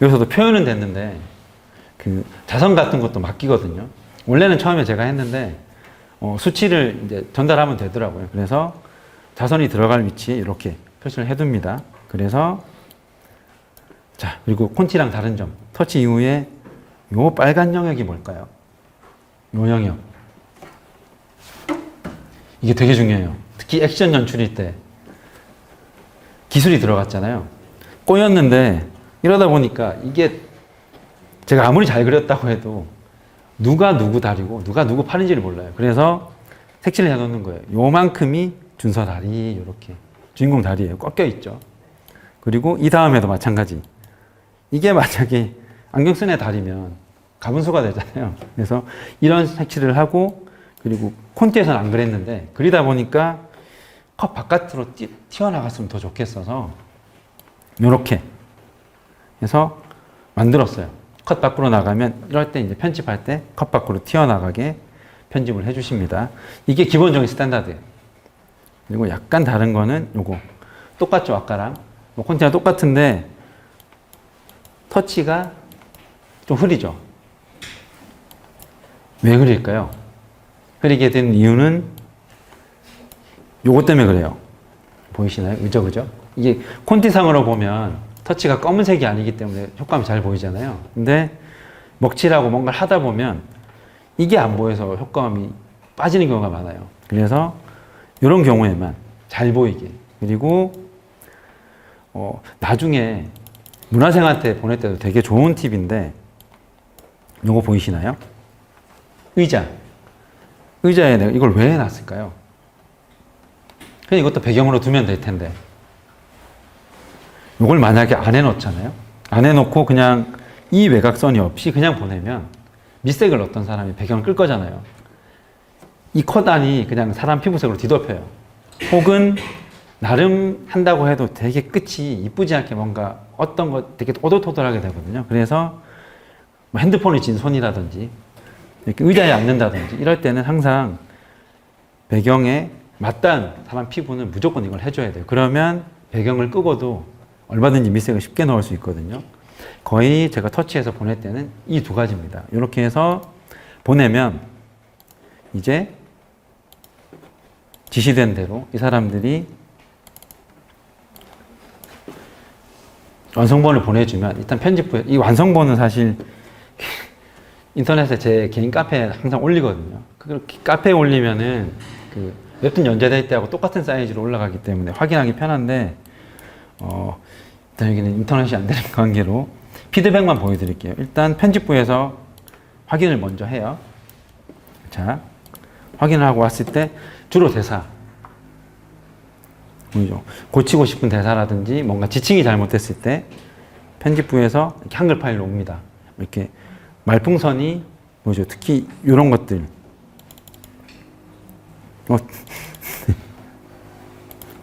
여기서도 표현은 됐는데 그 자선 같은 것도 맡기거든요. 원래는 처음에 제가 했는데 수치를 이제 전달하면 되더라고요. 그래서 자선이 들어갈 위치에 이렇게 표시를 해둡니다. 그래서 자, 그리고 콘티랑 다른 점. 터치 이후에 요 빨간 영역이 뭘까요? 요 영역. 이게 되게 중요해요. 특히 액션 연출일 때 기술이 들어갔잖아요. 꼬였는데 이러다 보니까 이게 제가 아무리 잘 그렸다고 해도 누가 누구 다리고 누가 누구 팔인지를 몰라요. 그래서 색칠을 해놓는 거예요. 요만큼이 준서 다리, 이렇게 주인공 다리예요. 꺾여 있죠. 그리고 이 다음에도 마찬가지. 이게 만약에 안경 쓴 애 다리면 가분수가 되잖아요. 그래서 이런 색칠을 하고, 그리고 콘티에서는 안 그랬는데 그리다 보니까 컵 바깥으로 튀어나갔으면 더 좋겠어서 이렇게 해서 만들었어요. 컷 밖으로 나가면 이럴 때 이제 편집할 때 컷 밖으로 튀어나가게 편집을 해주십니다. 이게 기본적인 스탠다드예요. 그리고 약간 다른 거는 요거 똑같죠. 아까랑 뭐 콘티랑 똑같은데 터치가 좀 흐리죠. 왜 흐릴까요? 흐리게 된 이유는 요것 때문에 그래요. 보이시나요? 그죠? 이게 콘티상으로 보면 터치가 검은색이 아니기 때문에 효과음이 잘 보이잖아요. 근데 먹칠하고 뭔가를 하다 보면 이게 안 보여서 효과음이 빠지는 경우가 많아요. 그래서 이런 경우에만 잘 보이게. 그리고 나중에 문화생한테 보낼 때도 되게 좋은 팁인데 요거 보이시나요? 의자에 내가 이걸 왜 해놨을까요? 그냥 이것도 배경으로 두면 될 텐데 이걸 만약에 안 해놓잖아요. 안 해놓고 그냥 이 외곽선이 없이 그냥 보내면 밑색을 어떤 사람이 배경을 끌 거잖아요. 이 컷안이 그냥 사람 피부색으로 뒤덮여요. 혹은 나름 한다고 해도 되게 끝이 이쁘지 않게 뭔가 어떤 것 되게 오돌토돌하게 되거든요. 그래서 뭐 핸드폰이 진 손이라든지 이렇게 의자에 앉는다든지 이럴 때는 항상 배경에 맞닿은 사람 피부는 무조건 이걸 해줘야 돼요. 그러면 배경을 끄고도 얼마든지 밑색을 쉽게 넣을 수 있거든요. 거의 제가 터치해서 보낼 때는 이 두 가지입니다. 이렇게 해서 보내면 이제 지시된 대로 이 사람들이 완성본을 보내주면 일단 편집부에 이 완성본은 사실 인터넷에 제 개인 카페에 항상 올리거든요. 그 카페에 올리면은 그 웹툰 연재될 때하고 똑같은 사이즈로 올라가기 때문에 확인하기 편한데 일단 여기는 인터넷이 안 되는 관계로 피드백만 보여드릴게요. 일단 편집부에서 확인을 먼저 해요. 자, 확인을 하고 왔을 때 주로 대사 보이죠? 고치고 싶은 대사라든지 뭔가 지칭이 잘못됐을 때 편집부에서 이렇게 한글 파일로 옵니다. 이렇게 말풍선이 뭐죠? 특히 이런 것들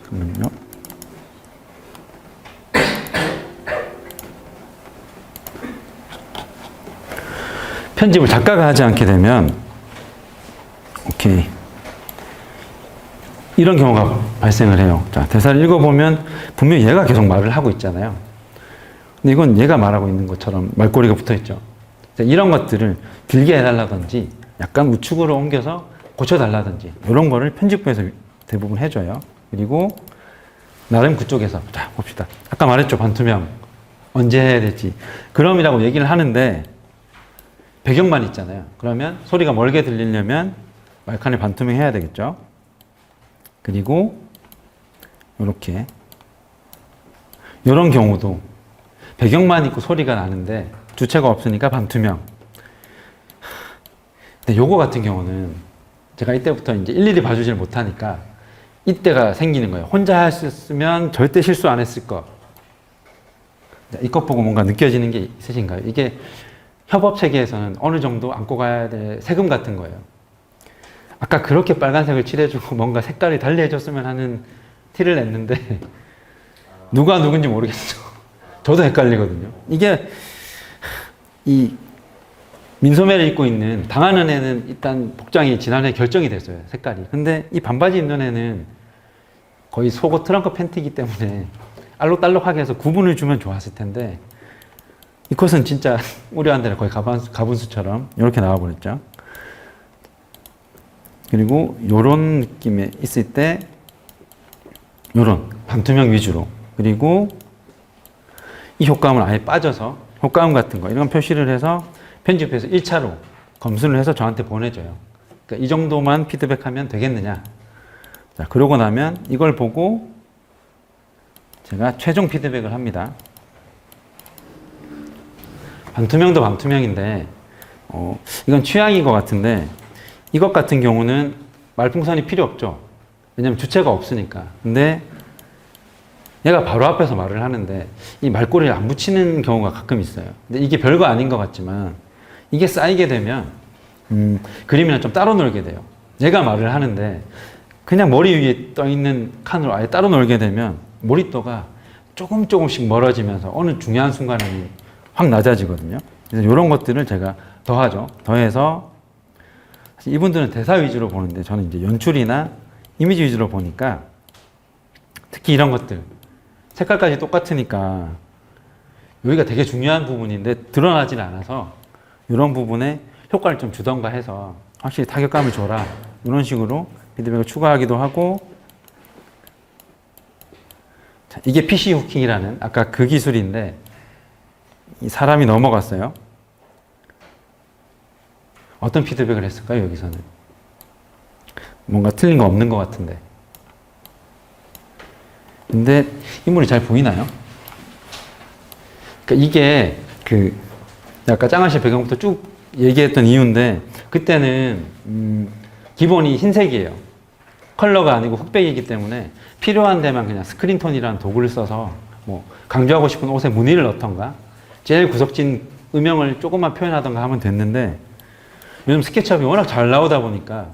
잠깐만요. 편집을 작가가 하지 않게 되면 오케이 이런 경우가 발생을 해요. 자, 대사를 읽어보면 분명히 얘가 계속 말을 하고 있잖아요. 근데 이건 얘가 말하고 있는 것처럼 말꼬리가 붙어 있죠. 이런 것들을 길게 해달라든지 약간 우측으로 옮겨서 고쳐달라든지 이런 거를 편집부에서 대부분 해줘요. 그리고 나름 그쪽에서 자 봅시다. 아까 말했죠. 반투명 언제 해야 될지 그럼이라고 얘기를 하는데 배경만 있잖아요. 그러면 소리가 멀게 들리려면 말칸을 반투명 해야 되겠죠. 그리고 이렇게 이런 경우도 배경만 있고 소리가 나는데 주체가 없으니까 반투명. 근데 요거 같은 경우는 제가 이때부터 이제 일일이 봐주질 못하니까 이때가 생기는 거예요. 혼자 했으면 절대 실수 안 했을 거. 이것 보고 뭔가 느껴지는 게 있으신가요? 이게 협업 체계에서는 어느 정도 안고 가야 될 세금 같은 거예요. 아까 그렇게 빨간색을 칠해주고 뭔가 색깔이 달리 해줬으면 하는 티를 냈는데 누가 누군지 모르겠어. 저도 헷갈리거든요. 이게 이 민소매를 입고 있는 당하는 애는 일단 복장이 지난해 결정이 됐어요. 색깔이. 근데 이 반바지 입는 애는 거의 속옷 트렁크 팬티이기 때문에 알록달록하게 해서 구분을 주면 좋았을 텐데 이 컷은 진짜 우려한데는 거의 가분수처럼 이렇게 나와버렸죠. 그리고 요런 느낌에 있을 때 요런 반투명 위주로 그리고 이 효과음을 아예 빠져서 효과음 같은 거 이런 표시를 해서 편집해서 1차로 검수를 해서 저한테 보내줘요. 그러니까 이 정도만 피드백하면 되겠느냐. 자, 그러고 나면 이걸 보고 제가 최종 피드백을 합니다. 반투명도 반투명인데 이건 취향인 것 같은데 이것 같은 경우는 말풍선이 필요 없죠. 왜냐면 주체가 없으니까. 근데 얘가 바로 앞에서 말을 하는데 이 말꼬리를 안 붙이는 경우가 가끔 있어요. 근데 이게 별거 아닌 것 같지만 이게 쌓이게 되면 그림이랑 좀 따로 놀게 돼요. 얘가 말을 하는데 그냥 머리 위에 떠 있는 칸으로 아예 따로 놀게 되면 몰입도가 조금씩 멀어지면서 어느 중요한 순간에 확 낮아지거든요. 그래서 이런 것들을 제가 더하죠. 더해서 이분들은 대사 위주로 보는데 저는 이제 연출이나 이미지 위주로 보니까 특히 이런 것들 색깔까지 똑같으니까 여기가 되게 중요한 부분인데 드러나질 않아서 이런 부분에 효과를 좀 주던가 해서 확실히 타격감을 줘라 이런 식으로 피드백을 추가하기도 하고 자, 이게 PC 후킹이라는 아까 그 기술인데 이 사람이 넘어갔어요. 어떤 피드백을 했을까요? 여기서는 뭔가 틀린 거 없는 것 같은데 근데 인물이 잘 보이나요? 그러니까 이게 그 아까 짱아씨 배경부터 쭉 얘기했던 이유인데 그때는 기본이 흰색이에요. 컬러가 아니고 흑백이기 때문에 필요한 데만 그냥 스크린톤이라는 도구를 써서 뭐 강조하고 싶은 옷에 무늬를 넣던가 제일 구석진 음영을 조금만 표현하던가 하면 됐는데 요즘 스케치업이 워낙 잘 나오다 보니까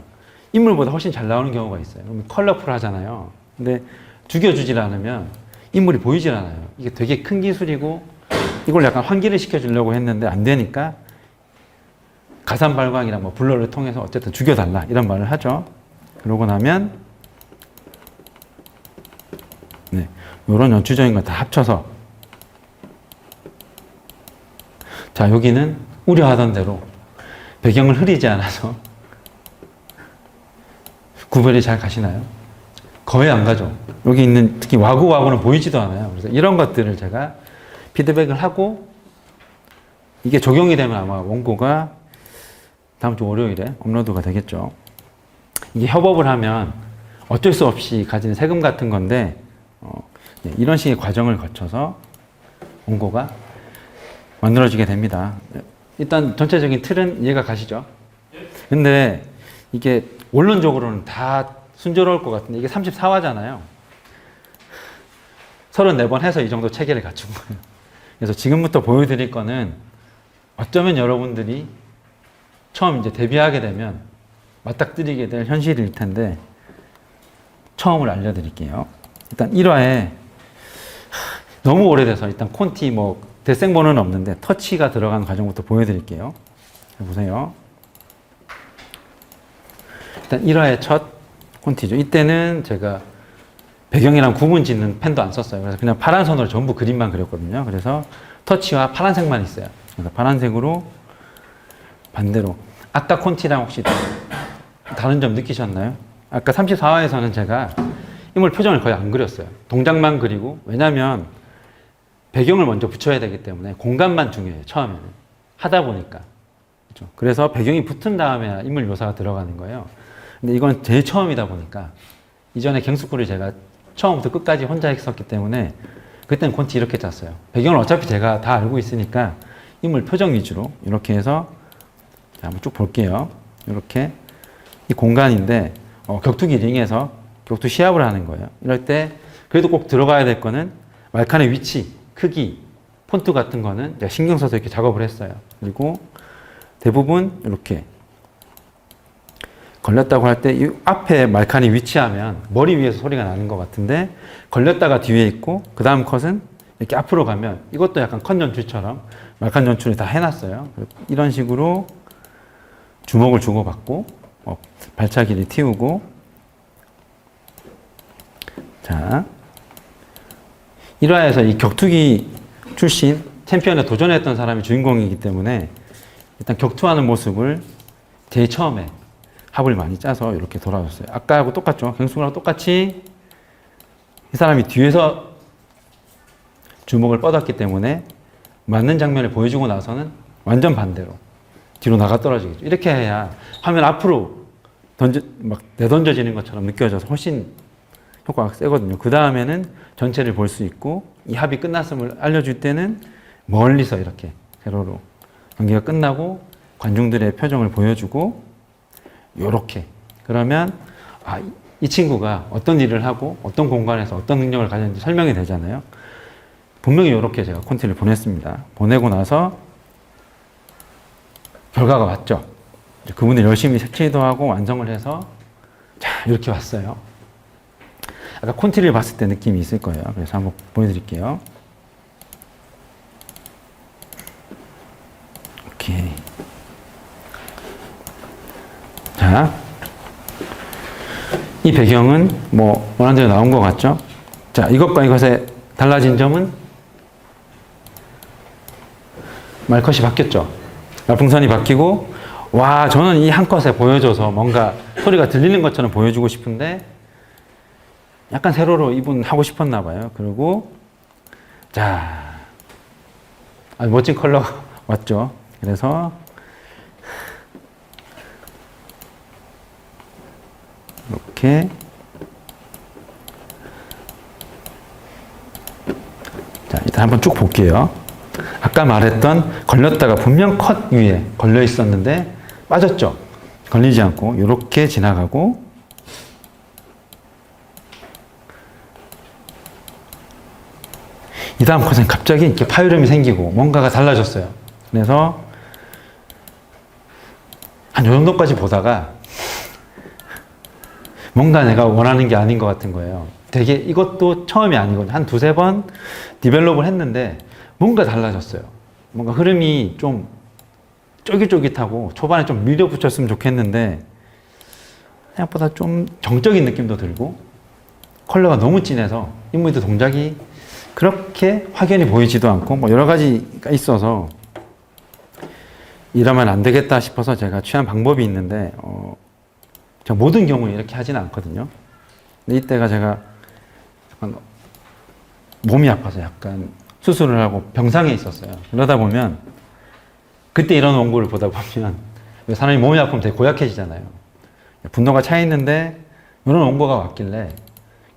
인물보다 훨씬 잘 나오는 경우가 있어요. 그러면 컬러풀 하잖아요. 근데 죽여주질 않으면 인물이 보이질 않아요. 이게 되게 큰 기술이고 이걸 약간 환기를 시켜주려고 했는데 안 되니까 가산 발광이랑 뭐 블러를 통해서 어쨌든 죽여달라 이런 말을 하죠. 그러고 나면 네, 이런 연출적인 걸 다 합쳐서 자 여기는 우려하던 대로 배경을 흐리지 않아서 구별이 잘 가시나요? 거의 안 가죠. 여기 있는 특히 와구와구는 보이지도 않아요. 그래서 이런 것들을 제가 피드백을 하고 이게 적용이 되면 아마 원고가 다음 주 월요일에 업로드가 되겠죠. 이게 협업을 하면 어쩔 수 없이 가지는 세금 같은 건데 네, 이런 식의 과정을 거쳐서 원고가 만들어지게 됩니다. 일단 전체적인 틀은 이해가 가시죠? 근데 이게 원론적으로는 다 순조로울 것 같은데 이게 34화잖아요. 34번 해서 이 정도 체계를 갖춘 거예요. 그래서 지금부터 보여드릴 거는 어쩌면 여러분들이 처음 이제 데뷔하게 되면 맞닥뜨리게 될 현실일 텐데 처음을 알려드릴게요. 일단 1화에 너무 오래돼서 일단 콘티 뭐 대생본은 없는데 터치가 들어간 과정부터 보여드릴게요. 보세요. 일단 1화의 첫 콘티죠. 이때는 제가 배경이랑 구분 짓는 펜도 안 썼어요. 그래서 그냥 파란 선으로 전부 그림만 그렸거든요. 그래서 터치와 파란색만 있어요. 그래서 파란색으로 반대로. 아까 콘티랑 혹시 다른 점 느끼셨나요? 아까 34화에서는 제가 인물 표정을 거의 안 그렸어요. 동작만 그리고, 왜냐면 배경을 먼저 붙여야 되기 때문에 공간만 중요해요. 처음에는. 하다 보니까. 그렇죠? 그래서 배경이 붙은 다음에 인물 묘사가 들어가는 거예요. 근데 이건 제일 처음이다 보니까 이전에 갱숙구를 제가 처음부터 끝까지 혼자 했었기 때문에 그때는 콘티 이렇게 짰어요. 배경을 어차피 제가 다 알고 있으니까 인물 표정 위주로 이렇게 해서 자, 한번 쭉 볼게요. 이렇게 이 공간인데 격투기 링에서 격투 시합을 하는 거예요. 이럴 때 그래도 꼭 들어가야 될 거는 말칸의 위치, 크기, 폰트 같은 거는 제가 신경 써서 이렇게 작업을 했어요. 그리고 대부분 이렇게 걸렸다고 할 때 이 앞에 말칸이 위치하면 머리 위에서 소리가 나는 것 같은데 걸렸다가 뒤에 있고 그 다음 컷은 이렇게 앞으로 가면 이것도 약간 컷 연출처럼 말칸 연출을 다 해놨어요. 이런 식으로 주먹을 주고받고 발차기를 틔우고 자 1화에서 이 격투기 출신 챔피언에 도전했던 사람이 주인공이기 때문에 일단 격투하는 모습을 제일 처음에 합을 많이 짜서 이렇게 돌아줬어요. 아까하고 똑같죠? 갱숙이랑 똑같이 이 사람이 뒤에서 주먹을 뻗었기 때문에 맞는 장면을 보여주고 나서는 완전 반대로 뒤로 나가 떨어지겠죠. 이렇게 해야 화면 앞으로 막 내던져지는 것처럼 느껴져서 훨씬 효과가 세거든요. 그 다음에는 전체를 볼 수 있고 이 합이 끝났음을 알려줄 때는 멀리서 이렇게 세로로 경기가 끝나고 관중들의 표정을 보여주고 요렇게 그러면 이 친구가 어떤 일을 하고 어떤 공간에서 어떤 능력을 가졌는지 설명이 되잖아요. 분명히 이렇게 제가 콘티를 보냈습니다. 보내고 나서 결과가 왔죠. 그분들 열심히 색칠도 하고 완성을 해서 자 이렇게 왔어요. 아까 콘티를 봤을 때 느낌이 있을 거예요. 그래서 한번 보여드릴게요. 오케이. 자, 이 배경은 뭐 원하는 대로 나온 것 같죠? 자, 이것과 이것의 달라진 점은 말컷이 바뀌었죠. 말풍선이 바뀌고 와 저는 이 한 컷에 보여줘서 뭔가 소리가 들리는 것처럼 보여주고 싶은데 약간 세로로 이분 하고 싶었나 봐요. 그리고 자 아주 멋진 컬러가 왔죠. 그래서 이렇게 자 일단 한번 쭉 볼게요. 아까 말했던 걸렸다가 분명 컷 위에 걸려 있었는데 빠졌죠. 걸리지 않고 이렇게 지나가고 이 다음 컷은 갑자기 이렇게 파열음이 생기고 뭔가가 달라졌어요. 그래서 한 요 정도까지 보다가 뭔가 내가 원하는 게 아닌 것 같은 거예요. 되게 이것도 처음이 아니거든요. 한 두세 번 디벨롭을 했는데 뭔가 달라졌어요. 뭔가 흐름이 좀 쫄깃쫄깃하고 초반에 좀 밀어붙였으면 좋겠는데 생각보다 좀 정적인 느낌도 들고 컬러가 너무 진해서 인물들 동작이 그렇게 확연히 보이지도 않고 뭐 여러 가지가 있어서 이러면 안 되겠다 싶어서 제가 취한 방법이 있는데 제가 모든 경우에 이렇게 하지는 않거든요. 근데 이때가 제가 약간 몸이 아파서 약간 수술을 하고 병상에 있었어요. 그러다 보면 그때 이런 원고를 보다 보면 사람이 몸이 아프면 되게 고약해지잖아요. 분노가 차 있는데 이런 원고가 왔길래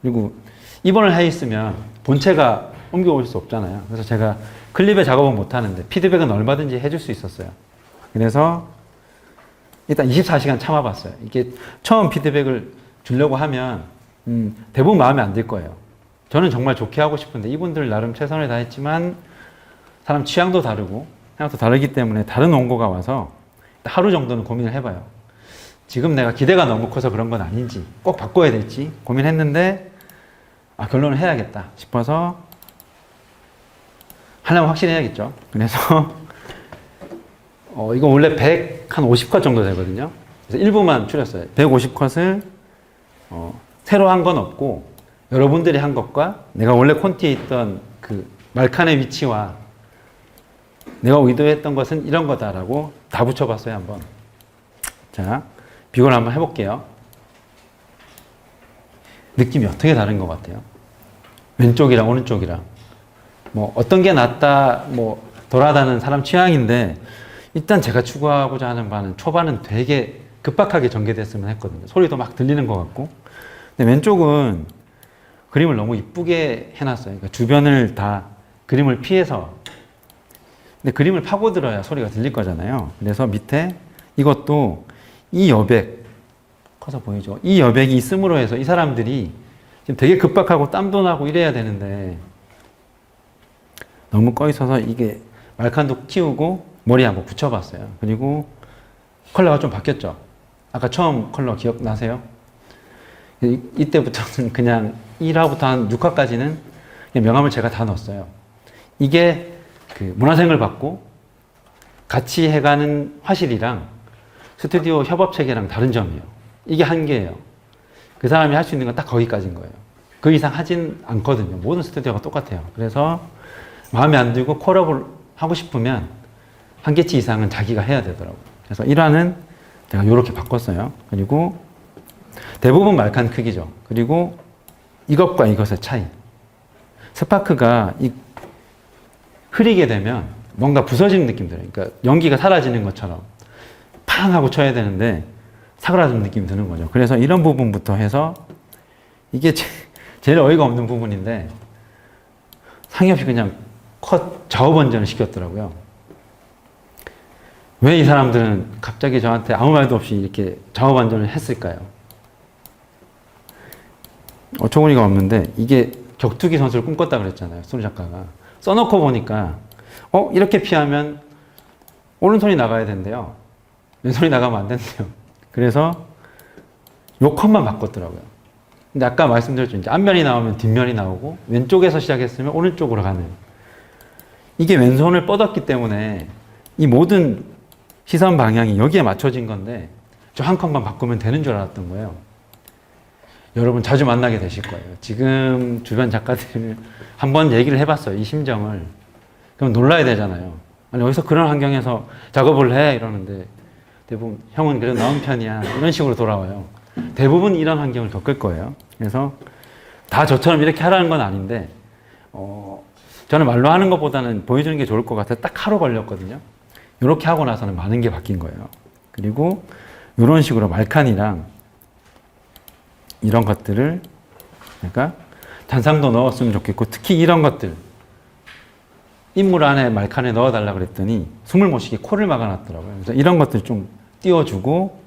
그리고 입원을 해 있으면 본체가 옮겨올 수 없잖아요. 그래서 제가 클립에 작업은 못 하는데 피드백은 얼마든지 해줄 수 있었어요. 그래서 일단 24시간 참아봤어요. 이게 처음 피드백을 주려고 하면 대부분 마음에 안 들 거예요. 저는 정말 좋게 하고 싶은데 이분들 나름 최선을 다했지만 사람 취향도 다르고 생각도 다르기 때문에 다른 원고가 와서 하루 정도는 고민을 해봐요. 지금 내가 기대가 너무 커서 그런 건 아닌지 꼭 바꿔야 될지 고민했는데 결론을 해야겠다 싶어서 하려면 확실히 해야겠죠. 그래서 이거 원래 150컷 정도 되거든요. 그래서 일부만 줄였어요. 150컷을 새로 한 건 없고 여러분들이 한 것과 내가 원래 콘티에 있던 그 말칸의 위치와 내가 의도했던 것은 이런 거다라고 다 붙여봤어요. 한번. 자, 비교를 한번 해볼게요. 느낌이 어떻게 다른 것 같아요? 왼쪽이랑 오른쪽이랑 뭐 어떤 게 낫다 뭐 덜하다는 사람 취향인데 일단 제가 추구하고자 하는 바는 초반은 되게 급박하게 전개됐으면 했거든요. 소리도 막 들리는 것 같고. 근데 왼쪽은 그림을 너무 이쁘게 해놨어요. 그러니까 주변을 다 그림을 피해서. 근데 그림을 파고들어야 소리가 들릴 거잖아요. 그래서 밑에 이것도 이 여백, 커서 보이죠? 이 여백이 있음으로 해서 이 사람들이 지금 되게 급박하고 땀도 나고 이래야 되는데 너무 꺼 있어서 이게 말칸도 키우고 머리하고 붙여봤어요. 그리고 컬러가 좀 바뀌었죠. 아까 처음 컬러 기억나세요? 이때부터는 그냥 1화부터 한 6화까지는 명암을 제가 다 넣었어요. 이게 그 문화생을 받고 같이 해가는 화실이랑 스튜디오 협업 체계랑 다른 점이에요. 이게 한계예요. 그 사람이 할 수 있는 건 딱 거기까지인 거예요. 그 이상 하진 않거든요. 모든 스튜디오가 똑같아요. 그래서 마음에 안 들고 콜업을 하고 싶으면 한계치 이상은 자기가 해야 되더라고요. 그래서 1화는 제가 이렇게 바꿨어요. 그리고 대부분 말칸 크기죠. 그리고 이것과 이것의 차이. 스파크가 흐리게 되면 뭔가 부서지는 느낌 들어요. 그러니까 연기가 사라지는 것처럼 팡 하고 쳐야 되는데 사그라드는 느낌이 드는 거죠. 그래서 이런 부분부터 해서 이게 제일 어이가 없는 부분인데 상의 없이 그냥 컷 좌우 번전을 시켰더라고요. 왜 이 사람들은 갑자기 저한테 아무 말도 없이 이렇게 좌우 번전을 했을까요? 어처구니가 없는데 이게 격투기 선수를 꿈꿨다 그랬잖아요. 스토리 작가가. 써놓고 보니까 이렇게 피하면 오른손이 나가야 된대요. 왼손이 나가면 안 된대요. 그래서 요 컷만 바꿨더라고요. 근데 아까 말씀드렸죠. 이제 앞면이 나오면 뒷면이 나오고 왼쪽에서 시작했으면 오른쪽으로 가는. 이게 왼손을 뻗었기 때문에 이 모든 시선 방향이 여기에 맞춰진 건데 저 한 컷만 바꾸면 되는 줄 알았던 거예요. 여러분 자주 만나게 되실 거예요. 지금 주변 작가들 한번 얘기를 해봤어요. 이 심정을. 그럼 놀라야 되잖아요. 아니 어디서 그런 환경에서 작업을 해 이러는데 대부분 형은 그래도 나은 편이야 이런 식으로 돌아와요. 대부분 이런 환경을 겪을 거예요. 그래서 다 저처럼 이렇게 하라는 건 아닌데 저는 말로 하는 것보다는 보여주는 게 좋을 것 같아서 딱 하루 걸렸거든요. 이렇게 하고 나서는 많은 게 바뀐 거예요. 그리고 이런 식으로 말칸이랑 이런 것들을 그러니까 단상도 넣었으면 좋겠고 특히 이런 것들 인물 안에 말칸에 넣어달라 그랬더니 숨을 못 쉬게 코를 막아놨더라고요. 그래서 이런 것들 좀 띄워주고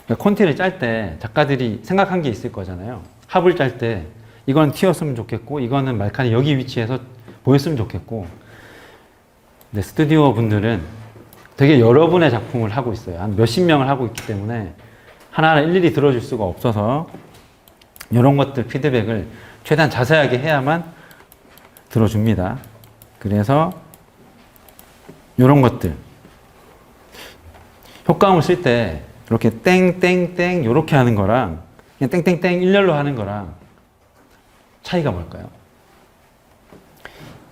그러니까 콘티를 짤 때 작가들이 생각한 게 있을 거잖아요. 합을 짤 때 이건 튀었으면 좋겠고 이거는 말칸이 여기 위치에서 보였으면 좋겠고 근데 스튜디오 분들은 되게 여러분의 작품을 하고 있어요. 한 몇십 명을 하고 있기 때문에 하나하나 일일이 들어줄 수가 없어서 이런 것들 피드백을 최대한 자세하게 해야만 들어줍니다. 그래서 이런 것들 효과음을 쓸 때 이렇게 땡땡땡 이렇게 하는 거랑 그냥 땡땡땡 일렬로 하는 거랑 차이가 뭘까요?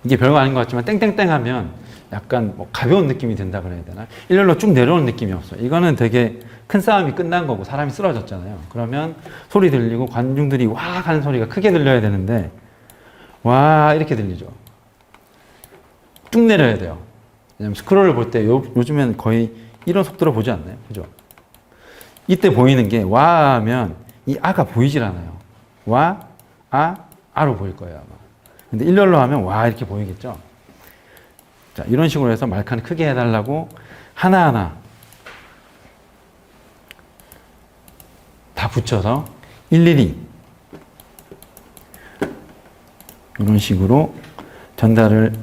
이게 별거 아닌 것 같지만 땡땡땡 하면 약간 뭐 가벼운 느낌이 든다 그래야 되나? 일렬로 쭉 내려오는 느낌이 없어요. 이거는 되게 큰 싸움이 끝난 거고 사람이 쓰러졌잖아요. 그러면 소리 들리고 관중들이 와 하는 소리가 크게 들려야 되는데 와 이렇게 들리죠. 쭉 내려야 돼요. 왜냐면 스크롤을 볼 때 요즘엔 거의 이런 속도로 보지 않나요? 그죠? 이때 보이는 게 와 하면 이 아가 보이질 않아요. 와, 아, 아로 보일 거예요 아마. 근데 일렬로 하면 와 이렇게 보이겠죠? 자, 이런 식으로 해서 말칸 크게 해달라고 하나하나 다 붙여서 일일이 이런 식으로 전달을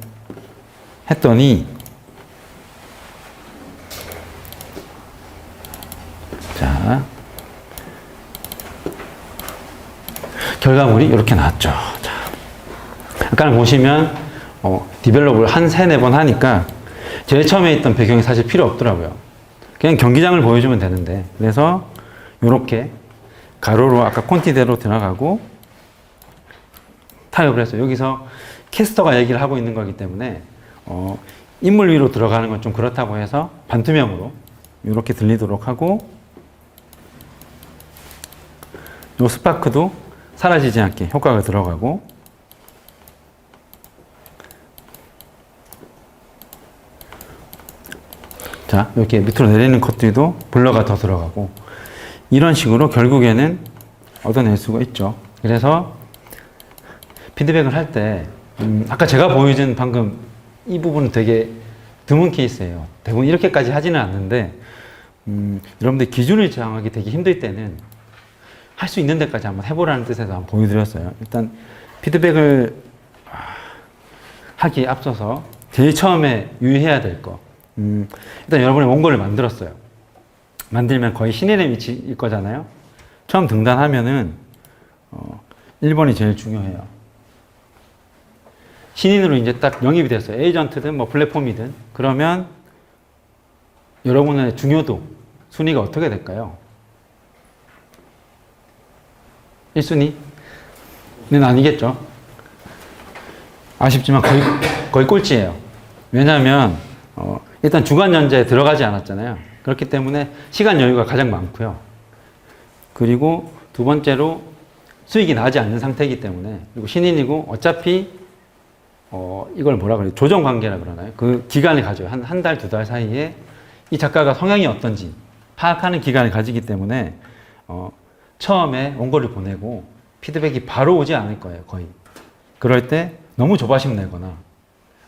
했더니 자 결과물이 이렇게 나왔죠. 자, 아까 보시면 디벨롭을 한 3-4번 하니까 제일 처음에 있던 배경이 사실 필요 없더라고요. 그냥 경기장을 보여주면 되는데 그래서 이렇게 가로로 아까 콘티대로 들어가고 타협을 했어요. 여기서 캐스터가 얘기를 하고 있는 거기 때문에 인물 위로 들어가는 건 좀 그렇다고 해서 반투명으로 이렇게 들리도록 하고 이 스파크도 사라지지 않게 효과가 들어가고 자 이렇게 밑으로 내리는 컷들도 블러가 더 들어가고 이런 식으로 결국에는 얻어낼 수가 있죠. 그래서 피드백을 할 때 아까 제가 보여준 방금 이 부분은 되게 드문 케이스예요. 대부분 이렇게까지 하지는 않는데 여러분들 기준을 정하기 되게 힘들 때는 할 수 있는 데까지 한번 해보라는 뜻에서 한번 보여드렸어요. 일단 피드백을 하기에 앞서서 제일 처음에 유의해야 될 거 일단 여러분이 원고를 만들었어요. 만들면 거의 신인의 위치일 거잖아요. 처음 등단하면은 1번이 제일 중요해요. 신인으로 이제 딱 영입이 됐어요. 에이전트든 뭐 플랫폼이든 그러면 여러분의 중요도 순위가 어떻게 될까요? 1순위는 아니겠죠. 아쉽지만 거의 꼴찌예요. 왜냐하면 일단 주간 연재에 들어가지 않았잖아요. 그렇기 때문에 시간 여유가 가장 많고요. 그리고 두 번째로 수익이 나지 않는 상태이기 때문에 그리고 신인이고 어차피 이걸 뭐라 그래요? 조정 관계라 그러나요? 그 기간을 가져요. 한 달, 2달 사이에 이 작가가 성향이 어떤지 파악하는 기간을 가지기 때문에 처음에 원고를 보내고 피드백이 바로 오지 않을 거예요. 거의. 그럴 때 너무 조바심 내거나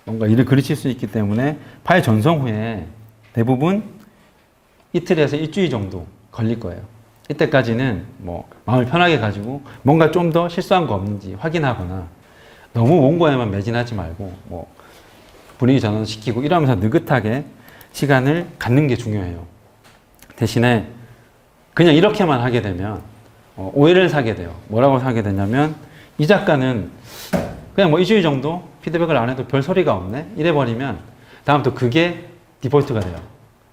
뭔가 일을 그르칠 수 있기 때문에 파일 전송 후에 대부분 이틀에서 일주일 정도 걸릴 거예요. 이때까지는 뭐 마음을 편하게 가지고 뭔가 좀 더 실수한 거 없는지 확인하거나 너무 원고에만 매진하지 말고 뭐 분위기 전환시키고 이러면서 느긋하게 시간을 갖는 게 중요해요. 대신에 그냥 이렇게만 하게 되면 오해를 사게 돼요. 뭐라고 사게 되냐면 이 작가는 그냥 뭐 일주일 정도 피드백을 안 해도 별 소리가 없네 이래버리면 다음부터 그게 디폴트가 돼요.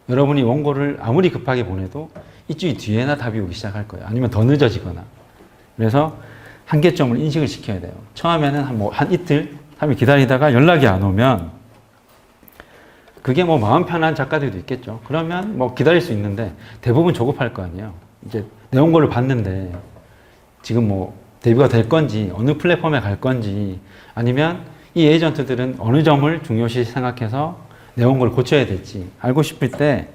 여러분이 원고를 아무리 급하게 보내도 일주일 뒤에나 답이 오기 시작할 거예요. 아니면 더 늦어지거나. 그래서 한계점을 인식을 시켜야 돼요. 처음에는 한 이틀, 3일 기다리다가 연락이 안 오면 그게 뭐 마음 편한 작가들도 있겠죠. 그러면 뭐 기다릴 수 있는데 대부분 조급할 거 아니에요. 이제 내 원고를 봤는데 지금 뭐 데뷔가 될 건지 어느 플랫폼에 갈 건지 아니면 이 에이전트들은 어느 점을 중요시 생각해서 내 원고를 고쳐야 될지 알고 싶을 때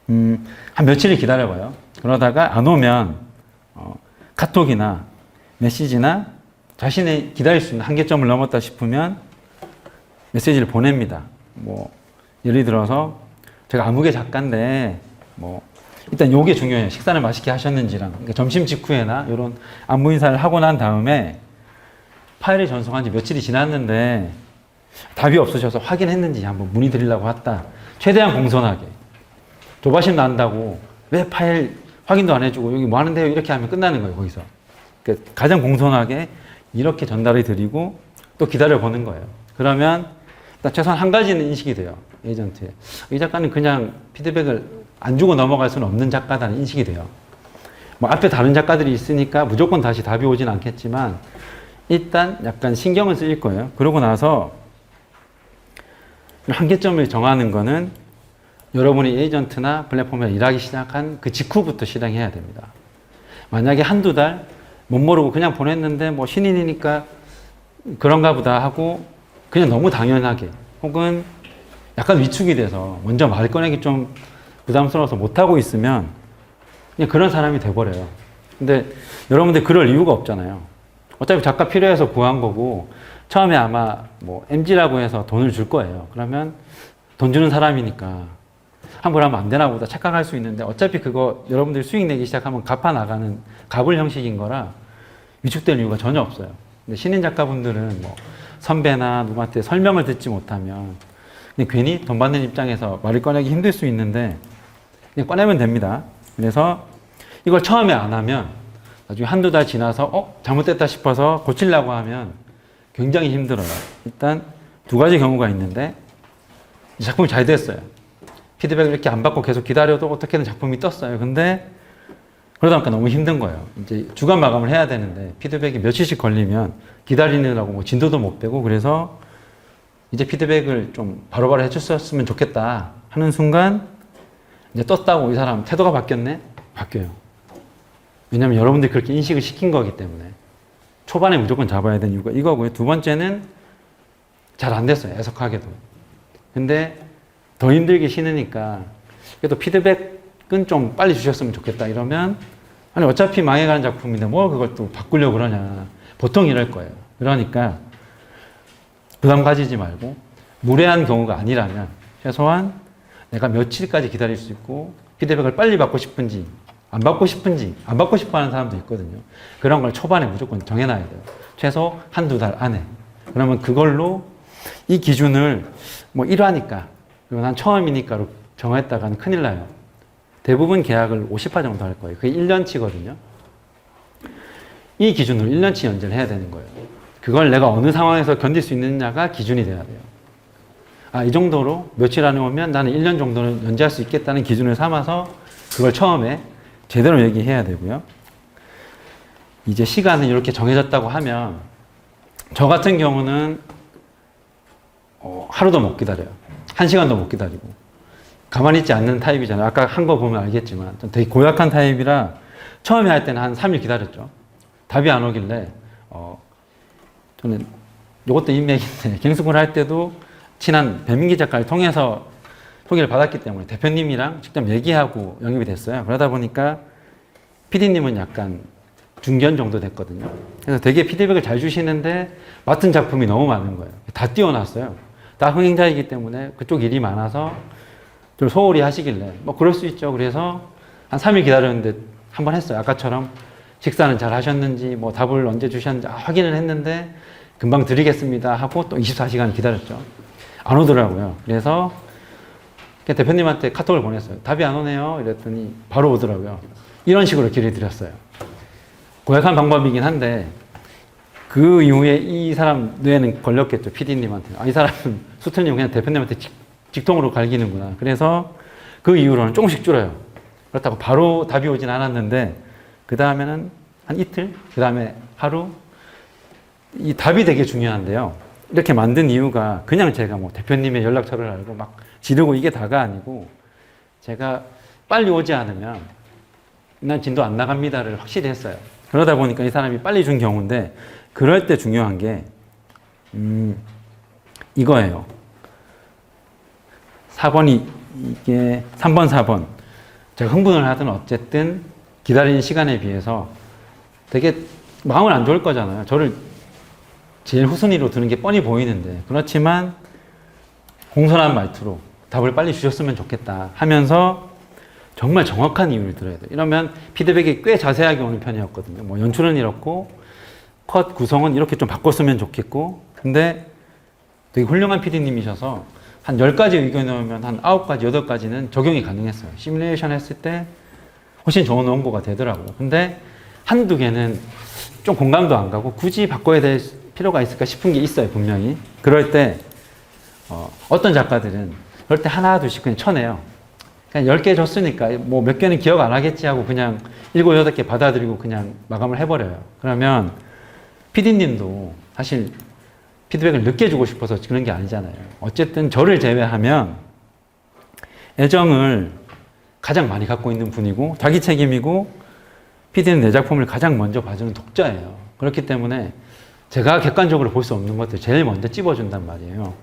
한 며칠을 기다려봐요. 그러다가 안 오면 카톡이나 메시지나 자신의 기다릴 수 있는 한계점을 넘었다 싶으면 메시지를 보냅니다. 뭐 예를 들어서 제가 아무개 작가인데 뭐 일단 요게 중요해요. 식사를 맛있게 하셨는지랑 그러니까 점심 직후에나 이런 안부 인사를 하고 난 다음에 파일을 전송한 지 며칠이 지났는데 답이 없으셔서 확인했는지 한번 문의드리려고 했다. 최대한 공손하게. 조바심 난다고 왜 파일 확인도 안 해주고 여기 뭐 하는데요? 이렇게 하면 끝나는 거예요, 거기서. 그러니까 가장 공손하게 이렇게 전달해 드리고 또 기다려 보는 거예요. 그러면 일단 최소한 한 가지는 인식이 돼요, 에이전트에. 이 작가는 그냥 피드백을 안 주고 넘어갈 수는 없는 작가다는 인식이 돼요. 뭐 앞에 다른 작가들이 있으니까 무조건 다시 답이 오진 않겠지만 일단 약간 신경은 쓰일 거예요. 그러고 나서 한계점을 정하는 거는 여러분이 에이전트나 플랫폼에 일하기 시작한 그 직후부터 실행해야 됩니다. 만약에 한두 달 못 모르고 그냥 보냈는데 뭐 신인이니까 그런가 보다 하고 그냥 너무 당연하게 혹은 약간 위축이 돼서 먼저 말 꺼내기 좀 부담스러워서 못하고 있으면 그냥 그런 사람이 돼버려요. 근데 여러분들 그럴 이유가 없잖아요. 어차피 작가 필요해서 구한 거고 처음에 아마 뭐 MG라고 해서 돈을 줄 거예요. 그러면 돈 주는 사람이니까 함부로 하면 안 되나 보다 착각할 수 있는데 어차피 그거 여러분들이 수익 내기 시작하면 갚아 나가는 갑을 형식인 거라 위축될 이유가 전혀 없어요. 근데 신인 작가분들은 뭐 선배나 누구한테 설명을 듣지 못하면 그냥 괜히 돈 받는 입장에서 말을 꺼내기 힘들 수 있는데 그냥 꺼내면 됩니다. 그래서 이걸 처음에 안 하면 나중에 한두 달 지나서 잘못됐다 싶어서 고치려고 하면 굉장히 힘들어요. 일단 두 가지 경우가 있는데 이 작품이 잘 됐어요. 피드백을 이렇게 안 받고 계속 기다려도 어떻게든 작품이 떴어요. 근데 그러다 보니까 너무 힘든 거예요. 이제 주간 마감을 해야 되는데 피드백이 며칠씩 걸리면 기다리느라고 뭐 진도도 못 빼고 그래서 이제 피드백을 좀 바로바로 해줬으면 좋겠다 하는 순간 이제 떴다고 이 사람 태도가 바뀌었네? 바뀌어요. 왜냐면 여러분들이 그렇게 인식을 시킨 거기 때문에 초반에 무조건 잡아야 되는 이유가 이거고요. 두 번째는 잘 안 됐어요. 애석하게도. 근데 더 힘들게 신으니까 그래도 피드백은 좀 빨리 주셨으면 좋겠다 이러면 아니 어차피 망해가는 작품인데 뭐 그걸 또 바꾸려고 그러냐 보통 이럴 거예요. 그러니까 부담 가지지 말고 무례한 경우가 아니라면 최소한 내가 며칠까지 기다릴 수 있고 피드백을 빨리 받고 싶은지 안 받고 싶어 하는 사람도 있거든요. 그런 걸 초반에 무조건 정해놔야 돼요. 최소 한두 달 안에. 그러면 그걸로 이 기준을 뭐 1화니까 그리고 난 처음이니까로 정했다가는 큰일 나요. 대부분 계약을 50화 정도 할 거예요. 그게 1년치거든요. 이 기준으로 1년치 연재를 해야 되는 거예요. 그걸 내가 어느 상황에서 견딜 수 있느냐가 기준이 돼야 돼요. 이 정도로 며칠 안에 오면 나는 1년 정도는 연재할 수 있겠다는 기준을 삼아서 그걸 처음에 제대로 얘기해야 되고요. 이제 시간은 이렇게 정해졌다고 하면 저 같은 경우는 하루도 못 기다려요. 1시간도 못 기다리고 가만히 있지 않는 타입이잖아요. 아까 한 거 보면 알겠지만 좀 되게 고약한 타입이라 처음에 할 때는 한 3일 기다렸죠. 답이 안 오길래 저는 이것도 인맥인데 갱숙을 할 때도 친한 배민기 작가를 통해서 소개를 받았기 때문에 대표님이랑 직접 얘기하고 영입이 됐어요. 그러다 보니까 PD님은 약간 중견 정도 됐거든요. 그래서 되게 피드백을 잘 주시는데 맡은 작품이 너무 많은 거예요. 다 띄워놨어요. 다 흥행자이기 때문에 그쪽 일이 많아서 좀 소홀히 하시길래 뭐 그럴 수 있죠. 그래서 한 3일 기다렸는데 한 번 했어요. 아까처럼 식사는 잘 하셨는지 뭐 답을 언제 주셨는지 확인을 했는데 금방 드리겠습니다 하고 또 24시간 기다렸죠. 안 오더라고요. 그래서 대표님한테 카톡을 보냈어요. 답이 안 오네요. 이랬더니 바로 오더라고요. 이런 식으로 길을 드렸어요. 고약한 방법이긴 한데 그 이후에 이 사람 뇌에는 걸렸겠죠. PD님한테. 이 사람은 수틀님 그냥 대표님한테 직통으로 갈기는구나. 그래서 그 이후로는 조금씩 줄어요. 그렇다고 바로 답이 오진 않았는데 그 다음에는 한 이틀, 그 다음에 하루. 이 답이 되게 중요한데요. 이렇게 만든 이유가 그냥 제가 뭐 대표님의 연락처를 알고 막 지르고 이게 다가 아니고 제가 빨리 오지 않으면 난 진도 안 나갑니다를 확실히 했어요. 그러다 보니까 이 사람이 빨리 준 경우인데 그럴 때 중요한 게 이거예요. 4번이 이게 3번, 4번 제가 흥분을 하든 어쨌든 기다리는 시간에 비해서 되게 마음은 안 좋을 거잖아요. 저를 제일 후순위로 두는 게 뻔히 보이는데 그렇지만 공손한 말투로 답을 빨리 주셨으면 좋겠다 하면서 정말 정확한 이유를 들어야 돼요. 이러면 피드백이 꽤 자세하게 오는 편이었거든요. 뭐 연출은 이렇고 컷 구성은 이렇게 좀 바꿨으면 좋겠고 근데 되게 훌륭한 PD님이셔서 한 10가지 의견이 나오면 한 9가지, 8가지는 적용이 가능했어요. 시뮬레이션 했을 때 훨씬 좋은 원고가 되더라고요. 근데 한두 개는 좀 공감도 안 가고 굳이 바꿔야 될 필요가 있을까 싶은 게 있어요, 분명히. 그럴 때 어떤 작가들은 그럴 때 하나, 둘씩 그냥 쳐내요. 그냥 10개 줬으니까 뭐 몇 개는 기억 안 하겠지 하고 그냥 7, 8개 받아들이고 그냥 마감을 해버려요. 그러면 PD님도 사실 피드백을 늦게 주고 싶어서 그런 게 아니잖아요. 어쨌든 저를 제외하면 애정을 가장 많이 갖고 있는 분이고 자기 책임이고 PD는 내 작품을 가장 먼저 봐주는 독자예요. 그렇기 때문에 제가 객관적으로 볼 수 없는 것들 제일 먼저 찝어준단 말이에요.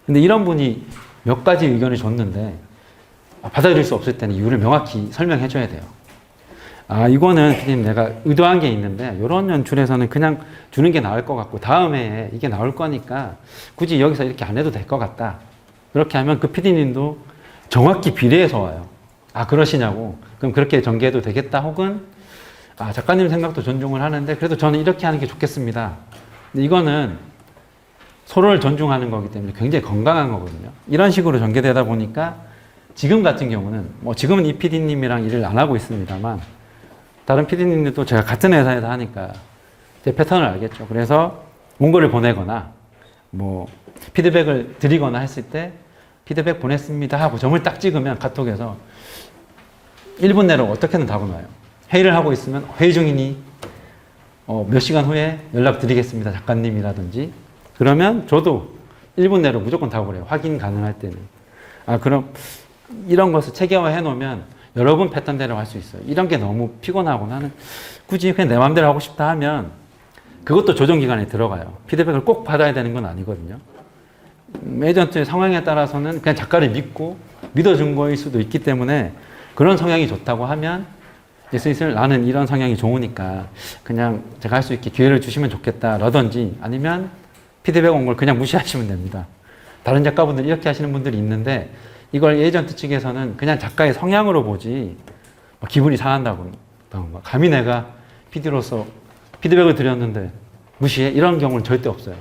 근데 이런 분이 몇 가지 의견을 줬는데 받아들일 수 없을 때는 이유를 명확히 설명해 줘야 돼요. 이거는 PD님 내가 의도한 게 있는데 이런 연출에서는 그냥 주는 게 나을 것 같고 다음에 이게 나올 거니까 굳이 여기서 이렇게 안 해도 될 것 같다. 그렇게 하면 그 PD님도 정확히 비례해서 와요. 그러시냐고. 그럼 그렇게 전개해도 되겠다. 혹은 작가님 생각도 존중을 하는데 그래도 저는 이렇게 하는 게 좋겠습니다. 근데 이거는 서로를 존중하는 거기 때문에 굉장히 건강한 거거든요. 이런 식으로 전개되다 보니까 지금 같은 경우는 지금은 이 PD님이랑 일을 안 하고 있습니다만 다른 PD님들도 제가 같은 회사에서 하니까 제 패턴을 알겠죠. 그래서 문구를 보내거나 피드백을 드리거나 했을 때 피드백 보냈습니다 하고 점을 딱 찍으면 카톡에서 1분 내로 어떻게든 답은 와요. 회의를 하고 있으면 회의 중이니 몇 시간 후에 연락드리겠습니다 작가님이라든지 그러면 저도 1분 내로 무조건 답을 해요. 확인 가능할 때는. 그럼 이런 것을 체계화해 놓으면 여러 분 패턴대로 할 수 있어요. 이런 게 너무 피곤하고 나는 굳이 그냥 내 마음대로 하고 싶다 하면 그것도 조정기간에 들어가요. 피드백을 꼭 받아야 되는 건 아니거든요. 에이전트의 성향에 따라서는 그냥 작가를 믿어준 거일 수도 있기 때문에 그런 성향이 좋다고 하면 이제 슬슬 나는 이런 성향이 좋으니까 그냥 제가 할 수 있게 기회를 주시면 좋겠다라든지 아니면 피드백 온 걸 그냥 무시하시면 됩니다. 다른 작가분들 이렇게 하시는 분들이 있는데 이걸 에이전트 측에서는 그냥 작가의 성향으로 보지 기분이 상한다고 감히 내가 PD로서 피드백을 드렸는데 무시해? 이런 경우는 절대 없어요.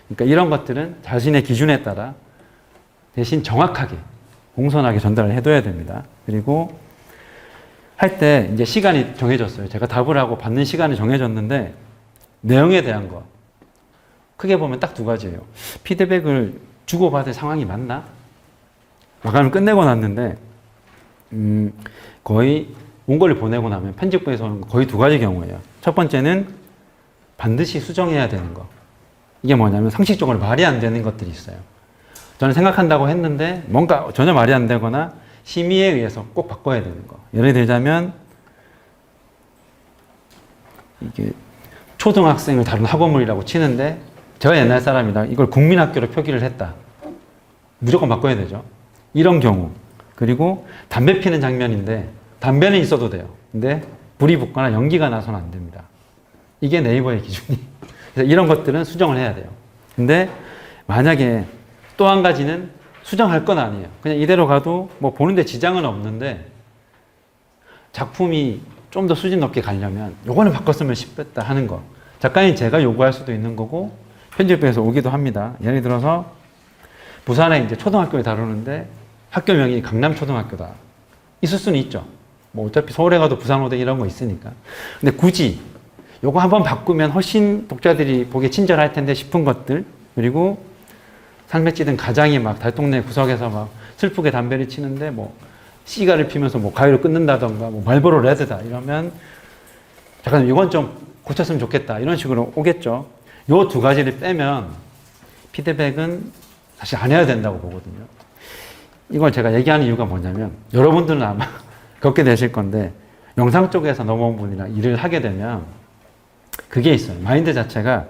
그러니까 이런 것들은 자신의 기준에 따라 대신 정확하게 공손하게 전달을 해둬야 됩니다. 그리고 할 때 이제 시간이 정해졌어요. 제가 답을 하고 받는 시간이 정해졌는데 내용에 대한 거 크게 보면 딱 2가지예요. 피드백을 주고받을 상황이 맞나? 마감을 끝내고 났는데 거의 원고를 보내고 나면 편집부에서는 거의 2가지 경우예요. 첫 번째는 반드시 수정해야 되는 거. 이게 뭐냐면 상식적으로 말이 안 되는 것들이 있어요. 저는 생각한다고 했는데 뭔가 전혀 말이 안 되거나 심의에 의해서 꼭 바꿔야 되는 거. 예를 들자면 이게 초등학생을 다룬 학원물이라고 치는데 제가 옛날 사람이라 이걸 국민학교로 표기를 했다. 무조건 바꿔야 되죠. 이런 경우. 그리고 담배 피는 장면인데 담배는 있어도 돼요. 근데 불이 붙거나 연기가 나서는 안 됩니다. 이게 네이버의 기준이. 그래서 이런 것들은 수정을 해야 돼요. 근데 만약에 또 한 가지는 수정할 건 아니에요. 그냥 이대로 가도 보는데 지장은 없는데 작품이 좀 더 수준 높게 가려면 요거는 바꿨으면 싶겠다 하는 거. 작가인 제가 요구할 수도 있는 거고 편집부에서 오기도 합니다. 예를 들어서 부산에 이제 초등학교를 다루는데 학교명이 강남초등학교다. 있을 수는 있죠. 어차피 서울에 가도 부산호대 이런 거 있으니까. 근데 굳이 요거 한번 바꾸면 훨씬 독자들이 보기에 친절할 텐데 싶은 것들. 그리고 상매 찌든 가장이 달동네 구석에서 슬프게 담배를 치는데 시가를 피면서 가위로 끊는다던가 말보로 레드다 이러면 잠깐 이건 좀 고쳤으면 좋겠다 이런 식으로 오겠죠. 요 2가지를 빼면 피드백은 사실 안 해야 된다고 보거든요. 이걸 제가 얘기하는 이유가 뭐냐면 여러분들은 아마 겪게 되실 건데 영상 쪽에서 넘어온 분이랑 일을 하게 되면 그게 있어요. 마인드 자체가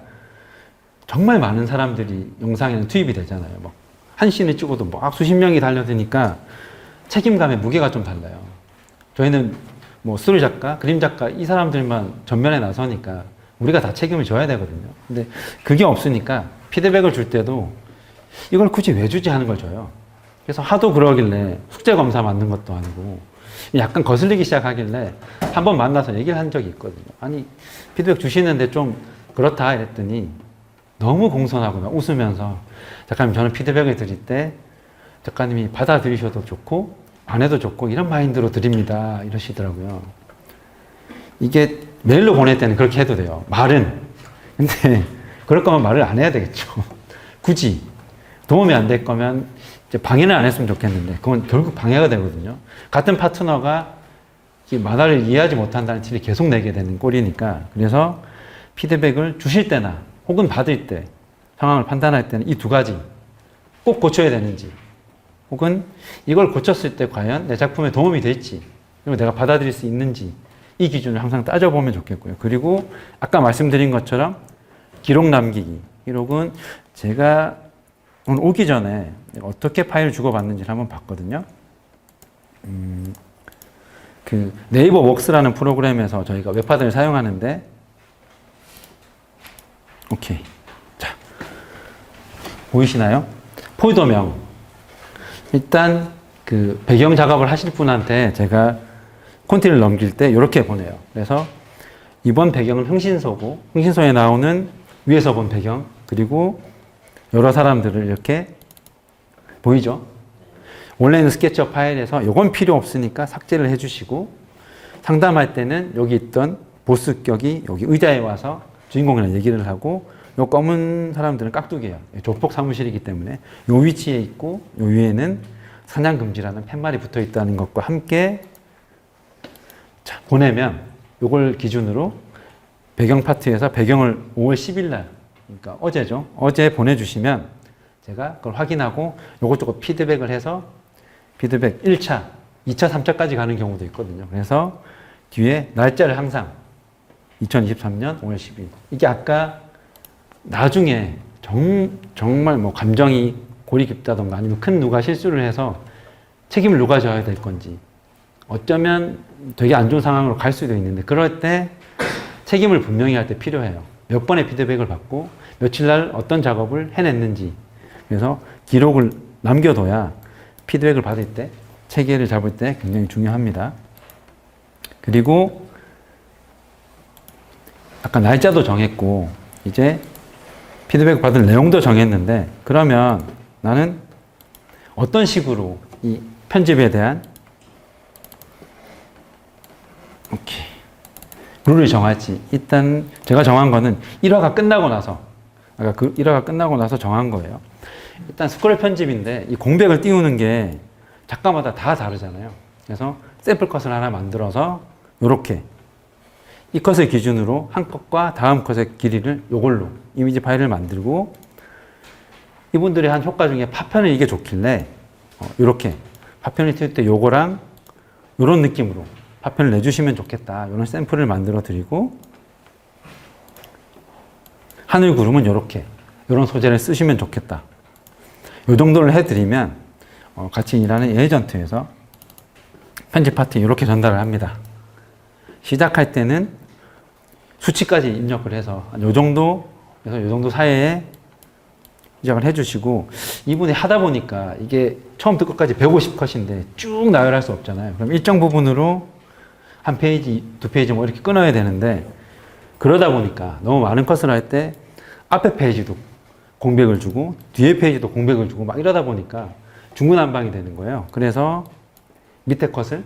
정말 많은 사람들이 영상에는 투입이 되잖아요. 한 씬을 찍어도 수십 명이 달려드니까 책임감의 무게가 좀 달라요. 저희는 스토리 작가, 그림 작가 이 사람들만 전면에 나서니까 우리가 다 책임을 져야 되거든요. 근데 그게 없으니까 피드백을 줄 때도 이걸 굳이 왜 주지 하는 걸 줘요. 그래서 하도 그러길래 숙제 검사 맞는 것도 아니고 약간 거슬리기 시작하길래 한번 만나서 얘기를 한 적이 있거든요. 아니 피드백 주시는데 좀 그렇다 이랬더니 너무 공손하고 웃으면서 작가님 저는 피드백을 드릴 때 작가님이 받아들이셔도 좋고 안 해도 좋고 이런 마인드로 드립니다 이러시더라고요. 이게 메일로 보낼 때는 그렇게 해도 돼요. 말은. 근데 그럴 거면 말을 안 해야 되겠죠. 굳이 도움이 안 될 거면 이제 방해는 안 했으면 좋겠는데 그건 결국 방해가 되거든요. 같은 파트너가 이 만화를 이해하지 못한다는 티를 계속 내게 되는 꼴이니까. 그래서 피드백을 주실 때나 혹은 받을 때 상황을 판단할 때는 이 두 가지 꼭 고쳐야 되는지, 혹은 이걸 고쳤을 때 과연 내 작품에 도움이 될지, 그리고 내가 받아들일 수 있는지, 이 기준을 항상 따져보면 좋겠고요. 그리고 아까 말씀드린 것처럼 기록 남기기. 기록은 제가 오늘 오기 전에 어떻게 파일을 주고받는지를 한번 봤거든요. 그 네이버 웍스라는 프로그램에서 저희가 웹하드를 사용하는데, 오케이. 자, 보이시나요? 폴더명. 일단 그 배경 작업을 하실 분한테 제가 콘티를 넘길 때 이렇게 보내요. 그래서 이번 배경은 흥신소고, 흥신소에 나오는 위에서 본 배경, 그리고 여러 사람들을 이렇게 보이죠? 원래는 스케치업 파일에서 이건 필요 없으니까 삭제를 해주시고, 상담할 때는 여기 있던 보스격이 여기 의자에 와서 주인공이랑 얘기를 하고, 요 검은 사람들은 깍두기예요. 조폭 사무실이기 때문에 요 위치에 있고, 요 위에는 사냥금지라는 팻말이 붙어 있다는 것과 함께 자, 보내면 요걸 기준으로 배경 파트에서 배경을 5월 10일 날, 그러니까 어제죠. 어제 보내주시면 제가 그걸 확인하고 요것저것 피드백을 해서 피드백 1차, 2차, 3차까지 가는 경우도 있거든요. 그래서 뒤에 날짜를 항상 2023년 5월 10일. 이게 아까 나중에 정말 뭐 감정이 골이 깊다던가 아니면 큰 누가 실수를 해서 책임을 누가 져야 될 건지, 어쩌면 되게 안 좋은 상황으로 갈 수도 있는데 그럴 때 책임을 분명히 할 때 필요해요. 몇 번의 피드백을 받고 며칠 날 어떤 작업을 해냈는지. 그래서 기록을 남겨둬야 피드백을 받을 때 체계를 잡을 때 굉장히 중요합니다. 그리고 아까 날짜도 정했고 이제 피드백 받을 내용도 정했는데, 그러면 나는 어떤 식으로 이 편집에 대한 룰을 정할지. 일단 제가 정한 거는 1화가 끝나고 나서, 아까 그 1화가 끝나고 나서 정한 거예요. 일단 스크롤 편집인데 이 공백을 띄우는 게 작가마다 다 다르잖아요. 그래서 샘플 컷을 하나 만들어서 이렇게 이 컷을 기준으로 한 컷과 다음 컷의 길이를 이걸로 이미지 파일을 만들고, 이분들이 한 효과 중에 파편을 이게 좋길래 이렇게 파편을 띄울 때 요거랑 이런 느낌으로 파편을 내주시면 좋겠다. 이런 샘플을 만들어 드리고, 하늘 구름은 이렇게 이런 소재를 쓰시면 좋겠다. 이 정도를 해드리면 같이 일하는 에이전트에서 편집 파트 이렇게 전달을 합니다. 시작할 때는 수치까지 입력을 해서 이 정도에서 이 정도 사이에 시작을 해주시고, 이분이 하다 보니까 이게 처음부터 끝까지 150컷인데 쭉 나열할 수 없잖아요. 그럼 일정 부분으로 한 페이지, 두 페이지 뭐 이렇게 끊어야 되는데, 그러다 보니까 너무 많은 컷을 할 때 앞에 페이지도 공백을 주고 뒤에 페이지도 공백을 주고 막 이러다 보니까 중구난방이 되는 거예요. 그래서 밑에 컷을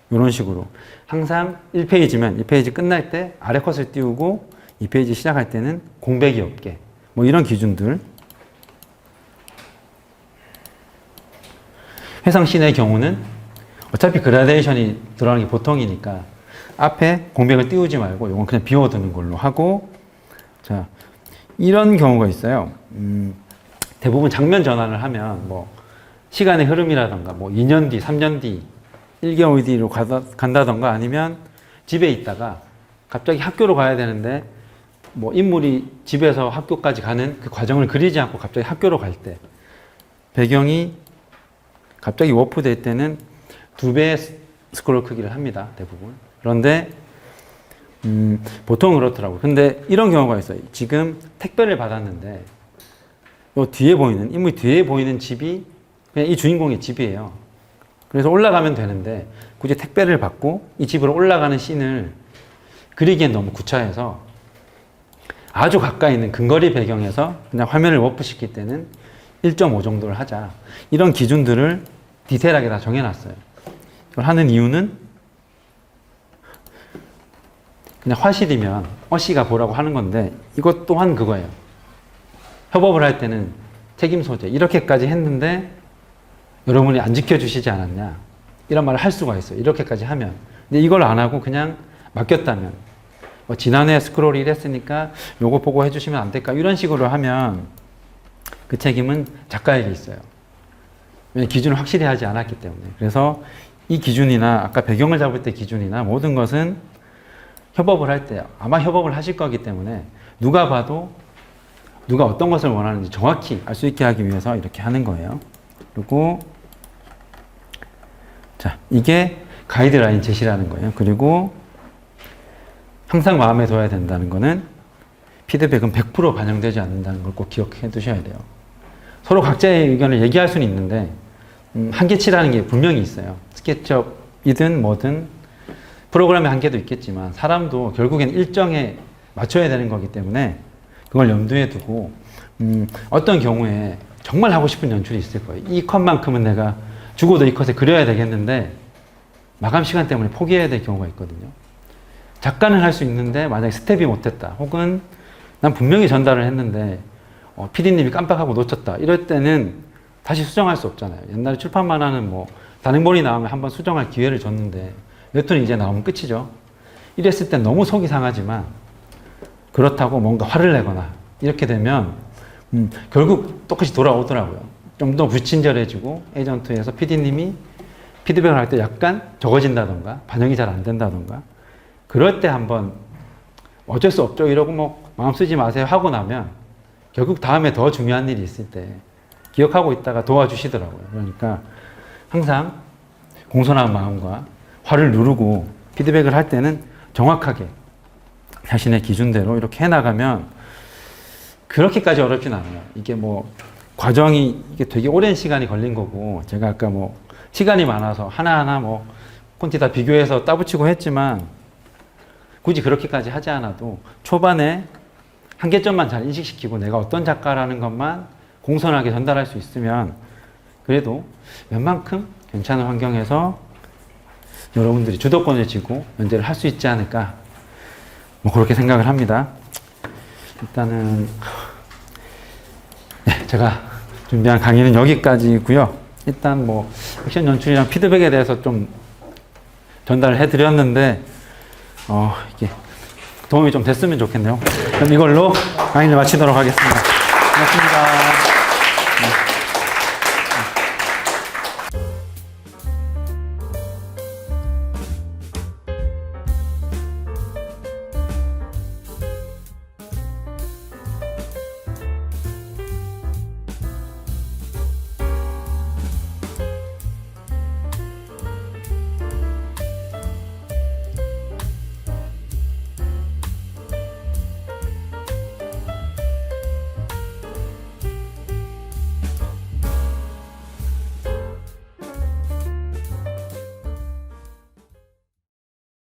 이런 식으로 항상 1페이지면 2페이지 끝날 때 아래 컷을 띄우고 2페이지 시작할 때는 공백이 없게, 뭐 이런 기준들. 회상씬의 경우는 어차피 그라데이션이 들어가는 게 보통이니까 앞에 공백을 띄우지 말고 이건 그냥 비워두는 걸로 하고, 자, 이런 경우가 있어요. 대부분 장면 전환을 하면 뭐 시간의 흐름이라던가 뭐 2년 뒤, 3년 뒤, 1개월 뒤로 간다던가 아니면 집에 있다가 갑자기 학교로 가야 되는데 뭐 인물이 집에서 학교까지 가는 그 과정을 그리지 않고 갑자기 학교로 갈 때 배경이 갑자기 워프될 때는 2배의 스크롤 크기를 합니다. 대부분. 그런데 보통 그렇더라고요. 근데 이런 경우가 있어요. 지금 택배를 받았는데 요 뒤에 보이는, 인물 뒤에 보이는 집이 그냥 이 주인공의 집이에요. 그래서 올라가면 되는데 굳이 택배를 받고 이 집으로 올라가는 씬을 그리기엔 너무 구차해서 아주 가까이 있는 근거리 배경에서 그냥 화면을 워프시킬 때는 1.5 정도를 하자. 이런 기준들을 디테일하게 다 정해놨어요. 이걸 하는 이유는 그냥 화실이면 어씨가 보라고 하는 건데 이것 또한 그거예요. 협업을 할 때는 책임 소재 이렇게까지 했는데 여러분이 안 지켜주시지 않았냐 이런 말을 할 수가 있어요. 이렇게까지 하면. 근데 이걸 안 하고 그냥 맡겼다면 뭐 지난해 스크롤 이랬으니까 요거 보고 해주시면 안 될까 이런 식으로 하면 그 책임은 작가에게 있어요. 왜냐면 기준을 확실히 하지 않았기 때문에. 그래서 이 기준이나 아까 배경을 잡을 때 기준이나 모든 것은 협업을 할 때 아마 협업을 하실 거기 때문에 누가 봐도 누가 어떤 것을 원하는지 정확히 알 수 있게 하기 위해서 이렇게 하는 거예요. 그리고 자, 이게 가이드라인 제시라는 거예요. 그리고 항상 마음에 둬야 된다는 거는 피드백은 100% 반영되지 않는다는 걸 꼭 기억해 두셔야 돼요. 서로 각자의 의견을 얘기할 수는 있는데 한계치라는 게 분명히 있어요. 스케치업이든 뭐든 프로그램의 한계도 있겠지만 사람도 결국엔 일정에 맞춰야 되는 거기 때문에 그걸 염두에 두고 어떤 경우에 정말 하고 싶은 연출이 있을 거예요. 이 컷만큼은 내가 죽어도 이 컷에 그려야 되겠는데 마감 시간 때문에 포기해야 될 경우가 있거든요. 작가는 할 수 있는데 만약에 스텝이 못했다 혹은 난 분명히 전달을 했는데 PD님이 깜빡하고 놓쳤다 이럴 때는 다시 수정할 수 없잖아요. 옛날에 출판 만화는 뭐 단행본이 나오면 한번 수정할 기회를 줬는데 웹툰이 이제 나오면 끝이죠. 이랬을 땐 너무 속이 상하지만 그렇다고 뭔가 화를 내거나 이렇게 되면 결국 똑같이 돌아오더라고요. 좀 더 불친절해지고 에이전트에서 PD님이 피드백을 할 때 약간 적어진다던가 반영이 잘 안 된다던가 그럴 때 한번 어쩔 수 없죠 이러고 뭐 마음 쓰지 마세요 하고 나면 결국 다음에 더 중요한 일이 있을 때 기억하고 있다가 도와주시더라고요. 그러니까 항상 공손한 마음과 화를 누르고 피드백을 할 때는 정확하게 자신의 기준대로 이렇게 해나가면 그렇게까지 어렵진 않아요. 이게 뭐 과정이 이게 되게 오랜 시간이 걸린 거고 제가 아까 뭐 시간이 많아서 하나하나 뭐 콘티 다 비교해서 따붙이고 했지만 굳이 그렇게까지 하지 않아도 초반에 한계점만 잘 인식시키고 내가 어떤 작가라는 것만 공손하게 전달할 수 있으면 그래도 웬만큼 괜찮은 환경에서 여러분들이 주도권을 쥐고 연재를 할 수 있지 않을까 뭐 그렇게 생각을 합니다. 일단은 네, 제가 준비한 강의는 여기까지고요. 일단 뭐 액션 연출이랑 피드백에 대해서 좀 전달을 해드렸는데 이게 도움이 좀 됐으면 좋겠네요. 그럼 이걸로 강의를 마치도록 하겠습니다. 고맙습니다.